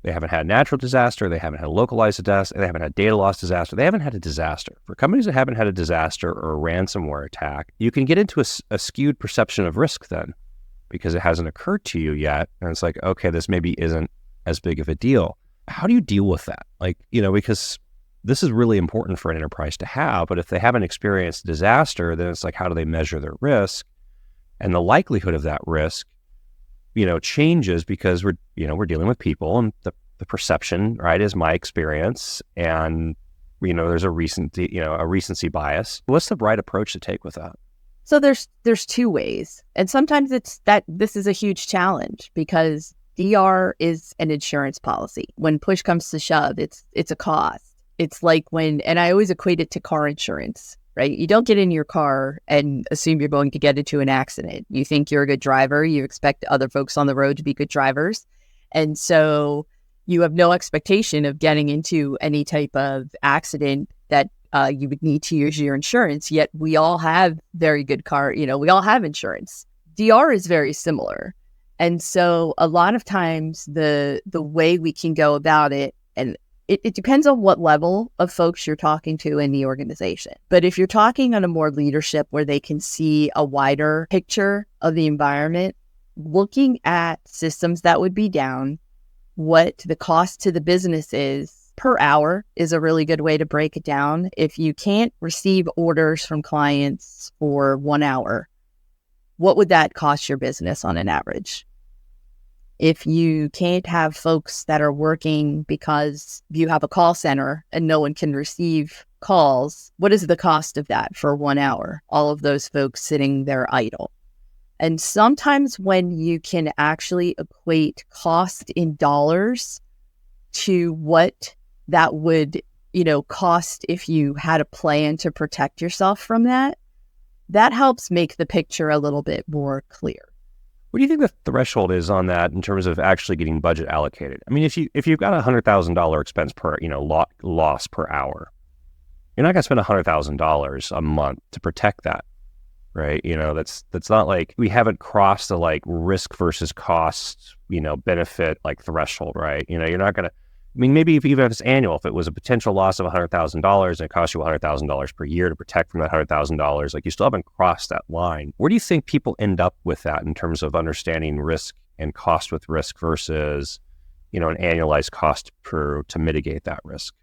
they haven't had a natural disaster, they haven't had a localized disaster, they haven't had data loss disaster, they haven't had a disaster. For companies that haven't had a disaster or a ransomware attack, you can get into a skewed perception of risk then because it hasn't occurred to you yet. And it's like, okay, this maybe isn't as big of a deal. How do you deal with that? Because this is really important for an enterprise to have, but if they haven't experienced disaster, then it's like, how do they measure their risk? And the likelihood of that risk, changes because we're dealing with people, and the perception, right, is my experience, and there's a recency bias. What's the right approach to take with that? So there's two ways, and sometimes it's that this is a huge challenge because DR is an insurance policy. When push comes to shove, it's a cost. It's like and I always equate it to car insurance, right? You don't get in your car and assume you're going to get into an accident. You think you're a good driver. You expect other folks on the road to be good drivers. And so you have no expectation of getting into any type of accident that you would need to use your insurance. Yet we all have very good we all have insurance. DR is very similar. And so a lot of times the way we can go about it, and it depends on what level of folks you're talking to in the organization. But if you're talking on a more leadership where they can see a wider picture of the environment, looking at systems that would be down, what the cost to the business is per hour is a really good way to break it down. If you can't receive orders from clients for 1 hour, what would that cost your business on an average? If you can't have folks that are working because you have a call center and no one can receive calls, what is the cost of that for 1 hour? All of those folks sitting there idle. And sometimes when you can actually equate cost in dollars to what that would, cost if you had a plan to protect yourself from that, that helps make the picture a little bit more clear. What do you think the threshold is on that in terms of actually getting budget allocated? I mean, if you've got $100,000 expense per loss per hour, you're not going to spend $100,000 a month to protect that, right? That's not like we haven't crossed the like risk versus cost, benefit like threshold, right? You're not going to. I mean, maybe even if it's annual, if it was a potential loss of $100,000 and it costs you $100,000 per year to protect from that $100,000, like you still haven't crossed that line. Where do you think people end up with that in terms of understanding risk and cost with risk versus, an annualized cost to mitigate that risk?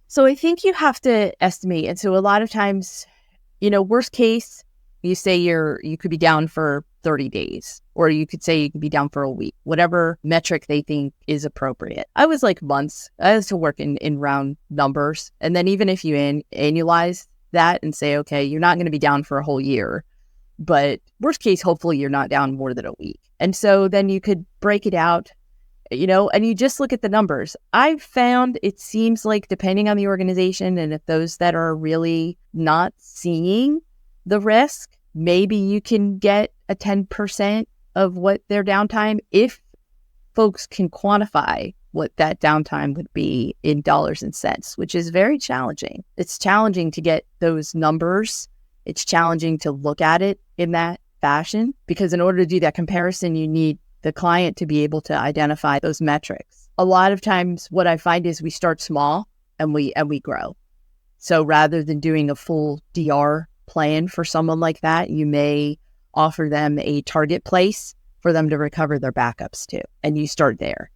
So I think you have to estimate. And so a lot of times, worst case, you say you could be down for 30 days, or you could say you could be down for a week, whatever metric they think is appropriate. I was like months. I was to work in round numbers. And then even if you annualize that and say, okay, you're not going to be down for a whole year, but worst case, hopefully you're not down more than a week. And so then you could break it out, and you just look at the numbers. I've found it seems like depending on the organization and if those that are really not seeing the risk, maybe you can get a 10% of what their downtime, if folks can quantify what that downtime would be in dollars and cents, which is very challenging. It's challenging to get those numbers. It's challenging to look at it in that fashion, because in order to do that comparison, you need the client to be able to identify those metrics. A lot of times what I find is we start small and we grow. So rather than doing a full DR plan for someone like that, you may offer them a target place for them to recover their backups to, and you start there.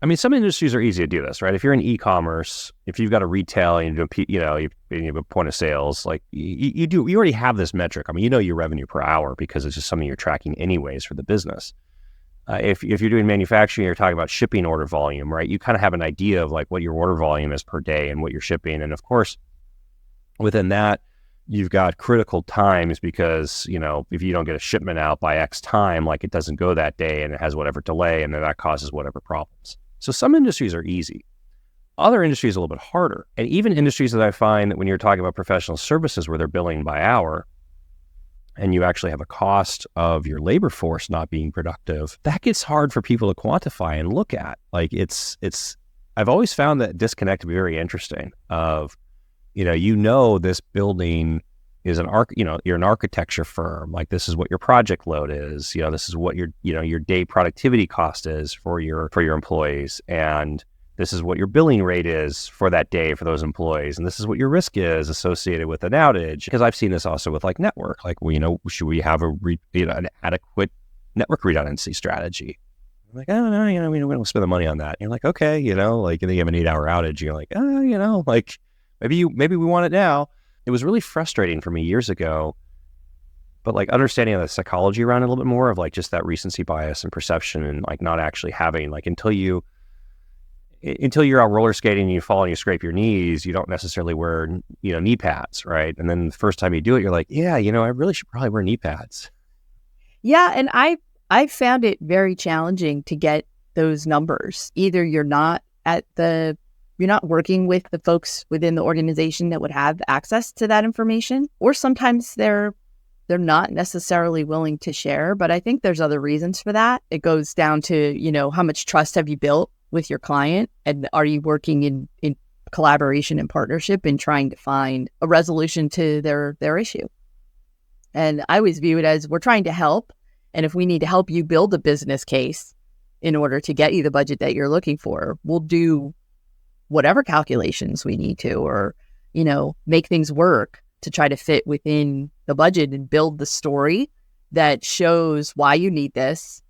I mean, some industries are easy to do this, right? If you're in e-commerce, if you've got a retail and you have a point of sales, like you already have this metric. I mean, your revenue per hour because it's just something you're tracking anyways for the business. If you're doing manufacturing, you're talking about shipping order volume, right? You kind of have an idea of like what your order volume is per day and what you're shipping. And of course, within that, you've got critical times because, if you don't get a shipment out by X time, like it doesn't go that day and it has whatever delay and then that causes whatever problems. So some industries are easy. Other industries are a little bit harder. And even industries that I find that when you're talking about professional services where they're billing by hour and you actually have a cost of your labor force not being productive, that gets hard for people to quantify and look at. Like I've always found that disconnect to be very interesting of, this building is you're an architecture firm. Like this is what your project load is. This is what your day productivity cost is for your employees. And this is what your billing rate is for that day for those employees. And this is what your risk is associated with an outage. Because I've seen this also with like network, like, should we have an adequate network redundancy strategy? I'm like, oh, no, we don't spend the money on that. And you're like, okay, like and then you have an 8-hour outage. You're like, oh, like, maybe we want it now. It was really frustrating for me years ago, but like understanding the psychology around it a little bit more of like just that recency bias and perception and like not actually having like until you're out roller skating and you fall and you scrape your knees, you don't necessarily wear, knee pads, right? And then the first time you do it, you're like, yeah, I really should probably wear knee pads. Yeah, and I found it very challenging to get those numbers. Either you're not working with the folks within the organization that would have access to that information, or sometimes they're not necessarily willing to share. But I think there's other reasons for that. It goes down to, how much trust have you built with your client? And are you working in collaboration and partnership in trying to find a resolution to their issue? And I always view it as we're trying to help. And if we need to help you build a business case in order to get you the budget that you're looking for, we'll do whatever calculations we need to, or, make things work to try to fit within the budget and build the story that shows why you need this,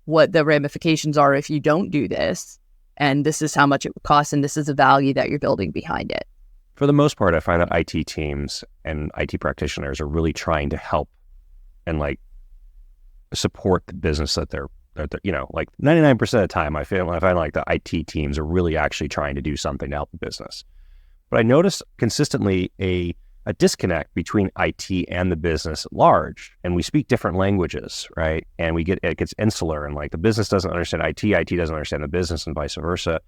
what the ramifications are if you don't do this, and this is how much it would cost, and this is the value that you're building behind it. For the most part, I find that IT teams and IT practitioners are really trying to help and like support the business that they're like 99% of the time, I find like the IT teams are really actually trying to do something to help the business. But I notice consistently a disconnect between IT and the business at large, and we speak different languages, right? And it gets insular, and like the business doesn't understand IT doesn't understand the business, and vice versa.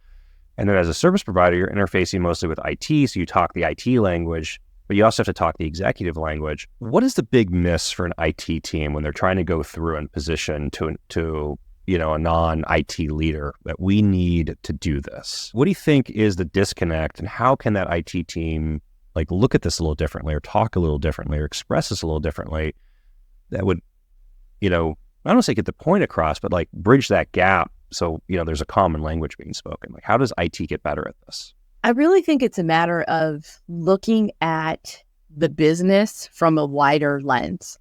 And then as a service provider, you're interfacing mostly with IT, so you talk the IT language, but you also have to talk the executive language. What is the big miss for an IT team when they're trying to go through and position to a non-IT leader that we need to do this? What do you think is the disconnect, and how can that IT team like look at this a little differently, or talk a little differently, or express this a little differently that would, I don't want to say get the point across, but like bridge that gap so, there's a common language being spoken? Like, how does IT get better at this? I really think it's a matter of looking at the business from a wider lens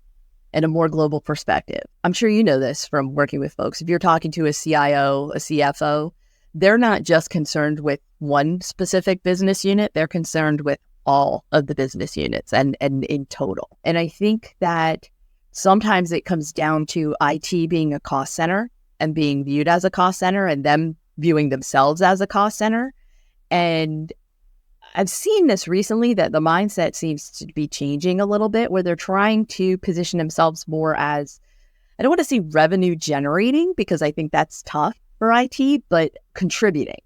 and a more global perspective. I'm sure you know this from working with folks. If you're talking to a CIO, a CFO, they're not just concerned with one specific business unit, they're concerned with all of the business units and in total. And I think that sometimes it comes down to IT being a cost center and being viewed as a cost center, and them viewing themselves as a cost center. And I've seen this recently, that the mindset seems to be changing a little bit, where they're trying to position themselves more as, I don't want to say revenue generating, because I think that's tough for IT, but contributing.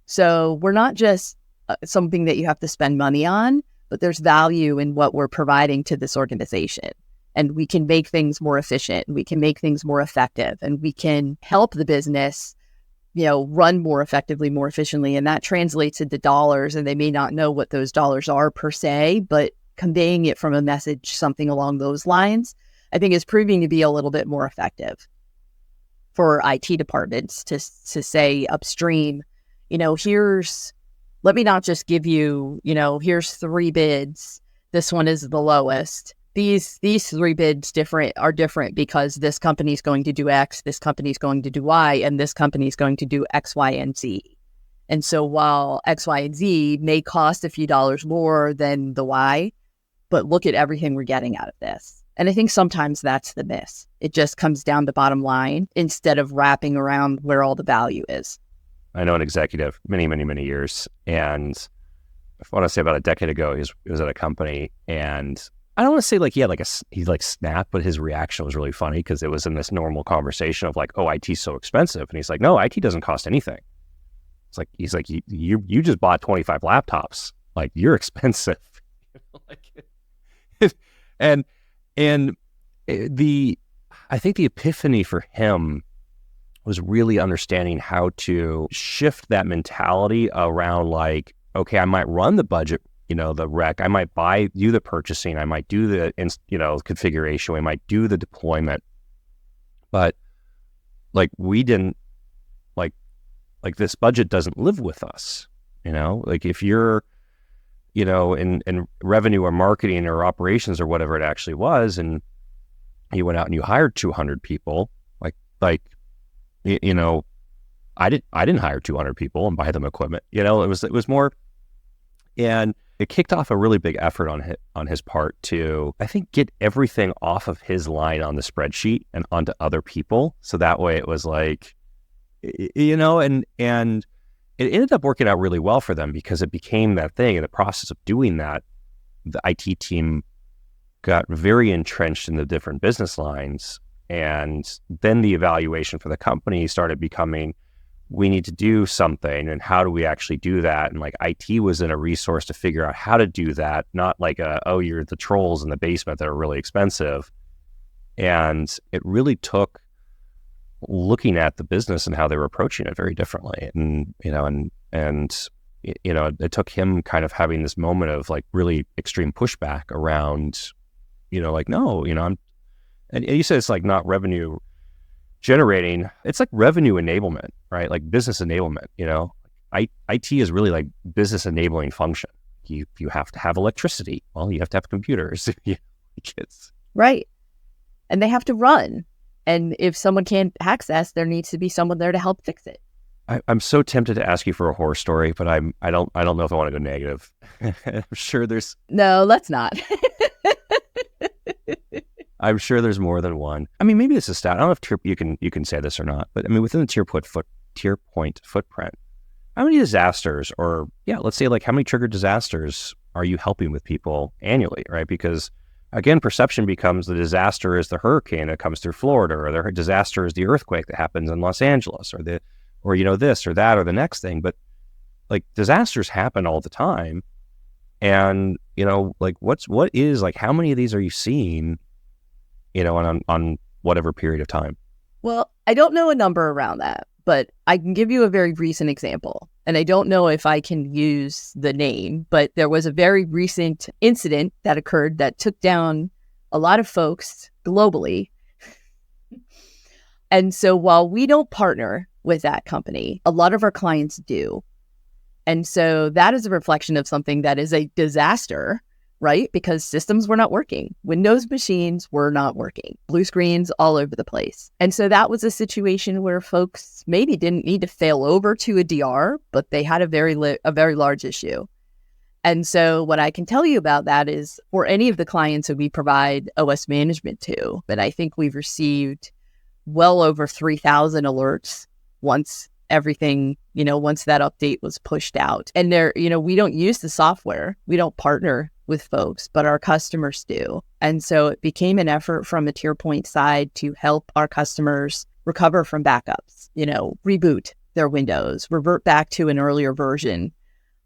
So we're not just something that you have to spend money on, but there's value in what we're providing to this organization. And we can make things more efficient, and we can make things more effective, and we can help the business, run more effectively, more efficiently. And that translates into dollars, and they may not know what those dollars are per se, but conveying it from a message, something along those lines, I think is proving to be a little bit more effective for IT departments to say upstream, let me not just give you, here's 3 bids. This one is the lowest. These 3 bids are different because this company is going to do X, this company is going to do Y, and this company is going to do X, Y, and Z. And so while X, Y, and Z may cost a few dollars more than the Y, but look at everything we're getting out of this. And I think sometimes that's the miss. It just comes down to bottom line instead of wrapping around where all the value is. I know an executive many, many, many years, and I want to say about a decade ago, he was at a company, and I don't want to say like he snapped, but his reaction was really funny because it was in this normal conversation of like, oh, IT's so expensive. And he's like, no, IT doesn't cost anything. He's like, you just bought 25 laptops. Like, you're expensive. and I think the epiphany for him was really understanding how to shift that mentality around like, okay, I might run the budget, the rec, I might do the purchasing, I might do the, configuration, we might do the deployment. But like, we didn't like this budget doesn't live with us, like if you're, in revenue or marketing or operations or whatever it actually was, and you went out and you hired 200 people, I didn't hire 200 people and buy them equipment. It was more, and it kicked off a really big effort on his part to, I think, get everything off of his line on the spreadsheet and onto other people. So that way it was like, and it ended up working out really well for them because it became that thing. In the process of doing that, the IT team got very entrenched in the different business lines. And then the evaluation for the company started becoming, we need to do something, and how do we actually do that? And like, IT was in a resource to figure out how to do that, not like you're the trolls in the basement that are really expensive. And it really took looking at the business and how they were approaching it very differently. And, it took him kind of having this moment of like really extreme pushback around, and you said it's like not revenue generating, it's like revenue enablement, right? Like business enablement, IT is really like business enabling function. You have to have electricity. Well, you have to have computers. It's Right. And they have to run. And if someone can't access, there needs to be someone there to help fix it. I'm so tempted to ask you for a horror story, but I don't know if I want to go negative. I'm sure there's No, let's not. I'm sure there's more than one. I mean, maybe this is stat. I don't know if you can say this or not, but I mean, within the TierPoint footprint, how many disasters, or let's say like how many triggered disasters are you helping with people annually, right? Because again, perception becomes the disaster is the hurricane that comes through Florida, or the disaster is the earthquake that happens in Los Angeles, or this or that or the next thing. But like disasters happen all the time, and like what is like how many of these are you seeing, on whatever period of time? Well, I don't know a number around that, but I can give you a very recent example. And I don't know if I can use the name, but there was a very recent incident that occurred that took down a lot of folks globally. And so while we don't partner with that company, a lot of our clients do. And so that is a reflection of something that is a disaster, right? Because systems were not working. Windows machines were not working. Blue screens all over the place. And so that was a situation where folks maybe didn't need to fail over to a DR, but they had a very large issue. And so what I can tell you about that is for any of the clients that we provide OS management to, but I think we've received well over 3,000 alerts once everything, once that update was pushed out. And we don't use the software. We don't partner with folks, but our customers do. And so it became an effort from a TierPoint side to help our customers recover from backups, reboot their Windows, revert back to an earlier version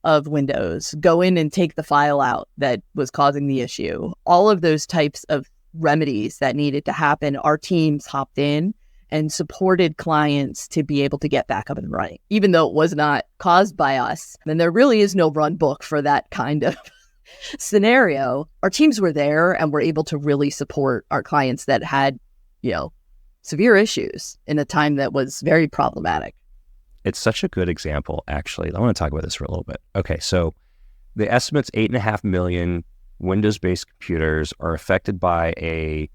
of Windows, go in and take the file out that was causing the issue. All of those types of remedies that needed to happen, our teams hopped in and supported clients to be able to get back up and running, even though it was not caused by us. And there really is no run book for that kind of scenario. Our teams were there and were able to really support our clients that had, severe issues in a time that was very problematic. It's such a good example, actually. I want to talk about this for a little bit. Okay, so the estimate's 8.5 million Windows-based computers are affected by a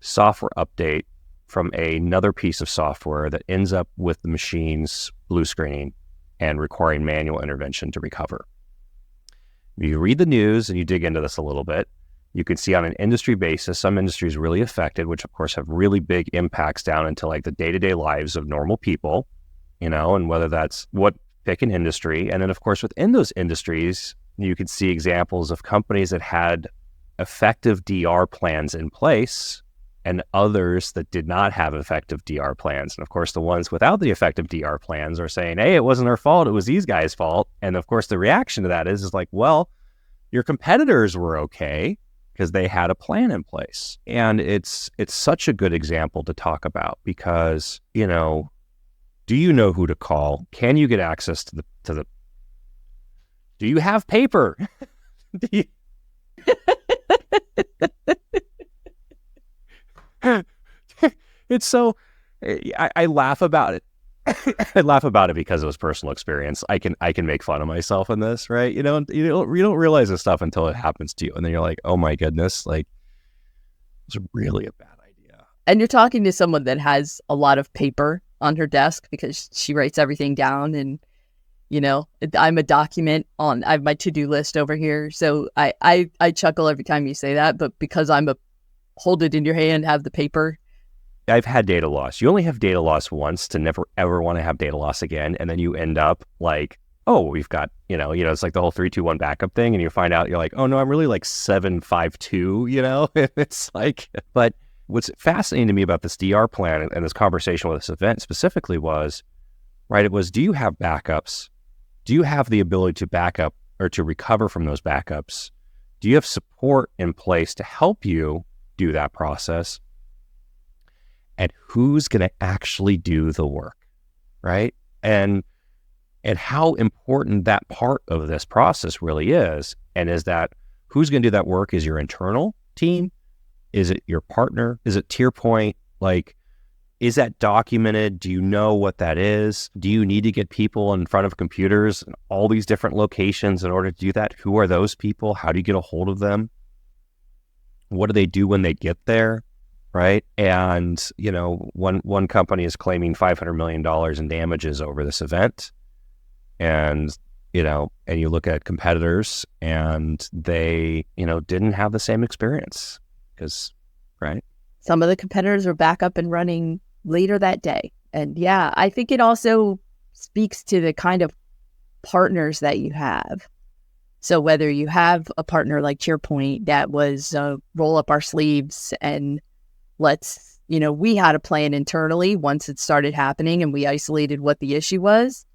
software update from another piece of software that ends up with the machine's blue screen and requiring manual intervention to recover. If you read the news and you dig into this a little bit, you can see on an industry basis, some industries really affected, which of course have really big impacts down into like the day-to-day lives of normal people, and whether that's pick an industry. And then of course, within those industries, you can see examples of companies that had effective DR plans in place and others that did not have effective DR plans. And of course, the ones without the effective DR plans are saying, hey, it wasn't our fault, it was these guys' fault. And of course, the reaction to that is like, well, your competitors were okay because they had a plan in place. And it's such a good example to talk about because, do you know who to call? Can you get access to the do you have paper? It's so, I laugh about it. I laugh about it because it was personal experience. I can make fun of myself in this, right? You don't realize this stuff until it happens to you, and then you're like, oh my goodness, like it's really a bad idea. And you're talking to someone that has a lot of paper on her desk because she writes everything down, and I'm a document on. I have my to-do list over here, so I chuckle every time you say that. But because I'm a hold it in your hand, have the paper. I've had data loss. You only have data loss once to never ever want to have data loss again. And then you end up like, oh, we've got, it's like the whole 3-2-1 backup thing. And you find out you're like, oh no, I'm really like 7-5-2, It's like, but what's fascinating to me about this DR plan and this conversation with this event specifically was, right, it was, do you have backups? Do you have the ability to back up or to recover from those backups? Do you have support in place to help you do that process? And who's going to actually do the work, right? And how important that part of this process really is. And is that who's going to do that work is your internal team? Is it your partner? Is it TierPoint? Like, Is that documented? Do you know what that is? Do you need to get people in front of computers in all these different locations in order to do that? Who are those people? How do you get a hold of them? What do they do when they get there? Right. And, one company is claiming $500 million in damages over this event. And, and you look at competitors and they, didn't have the same experience because, right. Some of the competitors were back up and running later that day. And yeah, I think it also speaks to the kind of partners that you have. So whether you have a partner like TierPoint that was roll up our sleeves and we had a plan internally once it started happening and we isolated what the issue was.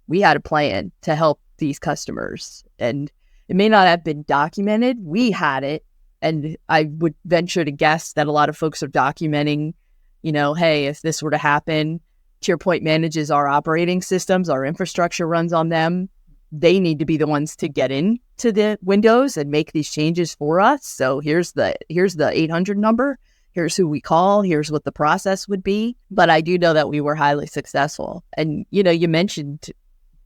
We had a plan to help these customers. And it may not have been documented. We had it. And I would venture to guess that a lot of folks are documenting, hey, if this were to happen, TierPoint manages our operating systems, our infrastructure runs on them. They need to be the ones to get into the windows and make these changes for us. So here's the 800 number. Here's who we call. Here's what the process would be. But I do know that we were highly successful. And, you mentioned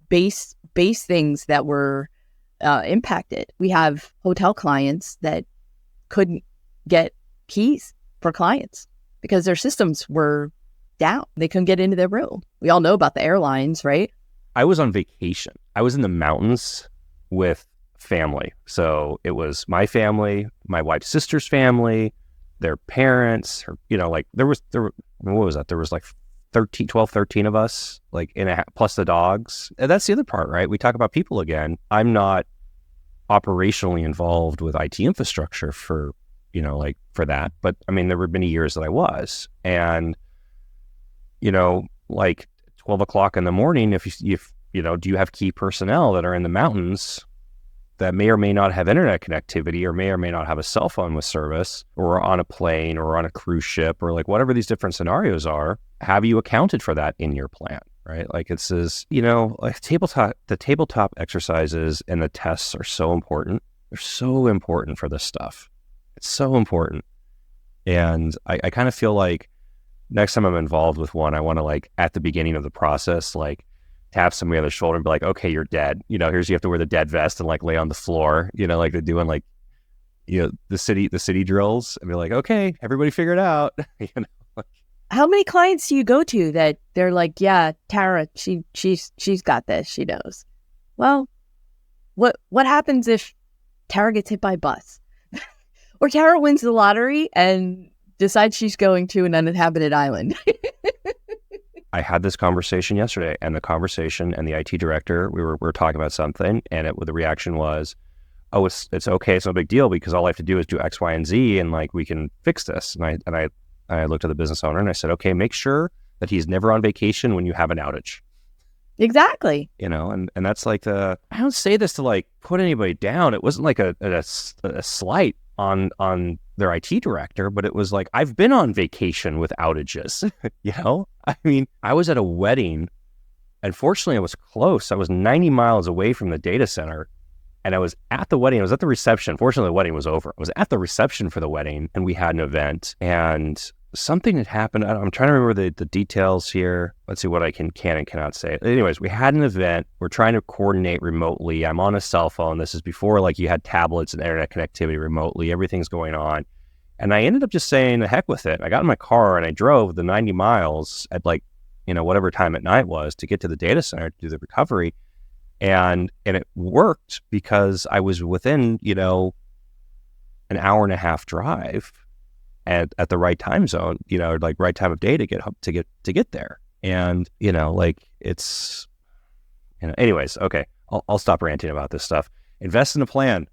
base things that were impacted. We have hotel clients that couldn't get keys for clients because their systems were down. They couldn't get into their room. We all know about the airlines, right? I was on vacation. I was in the mountains with family. So it was my family, my wife's sister's family, their parents, or, there was what was that? There was like 13 of us, plus the dogs. And that's the other part, right? We talk about people again. I'm not operationally involved with IT infrastructure for that. But I mean, there were many years that I was. And, 12 o'clock in the morning, if do you have key personnel that are in the mountains that may or may not have internet connectivity or may not have a cell phone with service or on a plane or on a cruise ship or whatever these different scenarios are? Have you accounted for that in your plan? Right? It says, the tabletop exercises and the tests are so important. They're so important for this stuff. It's so important. And I kind of feel like next time I'm involved with one, I want to at the beginning of the process, tap somebody on the shoulder and be like, okay, you're dead. Here's, you have to wear the dead vest and lay on the floor, they're doing the city drills and be like, okay, everybody figure it out. How many clients do you go to that they're like, yeah, Tara, she's got this, she knows. Well, what happens if Tara gets hit by a bus? Or Tara wins the lottery and decides she's going to an uninhabited island? I had this conversation yesterday, and the IT director, we were talking about something, and the reaction was, oh, it's okay, it's no big deal because all I have to do is do X, Y, and Z, and we can fix this. And I looked at the business owner and I said, okay, make sure that he's never on vacation when you have an outage. Exactly. And that's I don't say this to put anybody down. It wasn't a slight on their IT director, but it was I've been on vacation with outages. I mean, I was at a wedding. Unfortunately, I was close. I was 90 miles away from the data center, and I was at the wedding. I was at the reception. Fortunately, the wedding was over. I was at the reception for the wedding, and we had an event, and something had happened. I'm trying to remember the details here. Let's see what I can and cannot say. Anyways, we had an event. We're trying to coordinate remotely. I'm on a cell phone. This is before you had tablets and internet connectivity remotely. Everything's going on. And I ended up just saying the heck with it. I got in my car and I drove the 90 miles at whatever time at night was to get to the data center to do the recovery. And it worked because I was within, an hour and a half drive at the right time zone, right time of day to get there. And, it's, anyways, okay, I'll stop ranting about this stuff. Invest in a plan.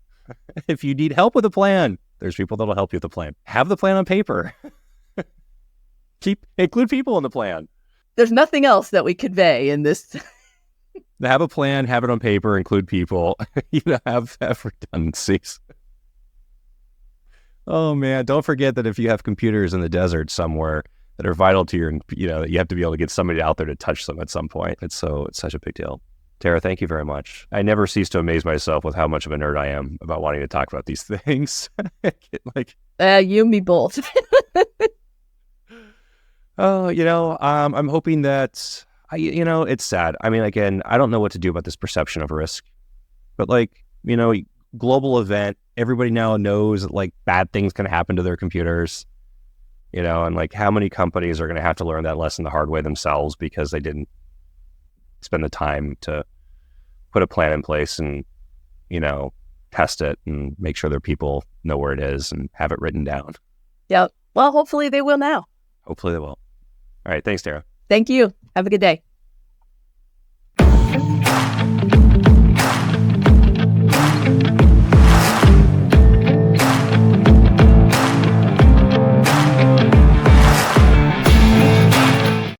If you need help with a plan, there's people that'll help you with the plan. Have the plan on paper. Include people in the plan. There's nothing else that we convey in this. Have a plan, have it on paper, include people, have redundancies. Oh man, don't forget that if you have computers in the desert somewhere that are vital to your, you have to be able to get somebody out there to touch them at some point. It's such a big deal. Tara, thank you very much. I never cease to amaze myself with how much of a nerd I am about wanting to talk about these things. You and me both. Oh, I'm hoping that it's sad. I mean, again, I don't know what to do about this perception of risk, but global event, everybody now knows that like bad things can happen to their computers, and like how many companies are going to have to learn that lesson the hard way themselves because they didn't spend the time to put a plan in place and, test it and make sure their people know where it is and have it written down. Yep. Well, hopefully they will now. Hopefully they will. All right. Thanks, Tara. Thank you. Have a good day.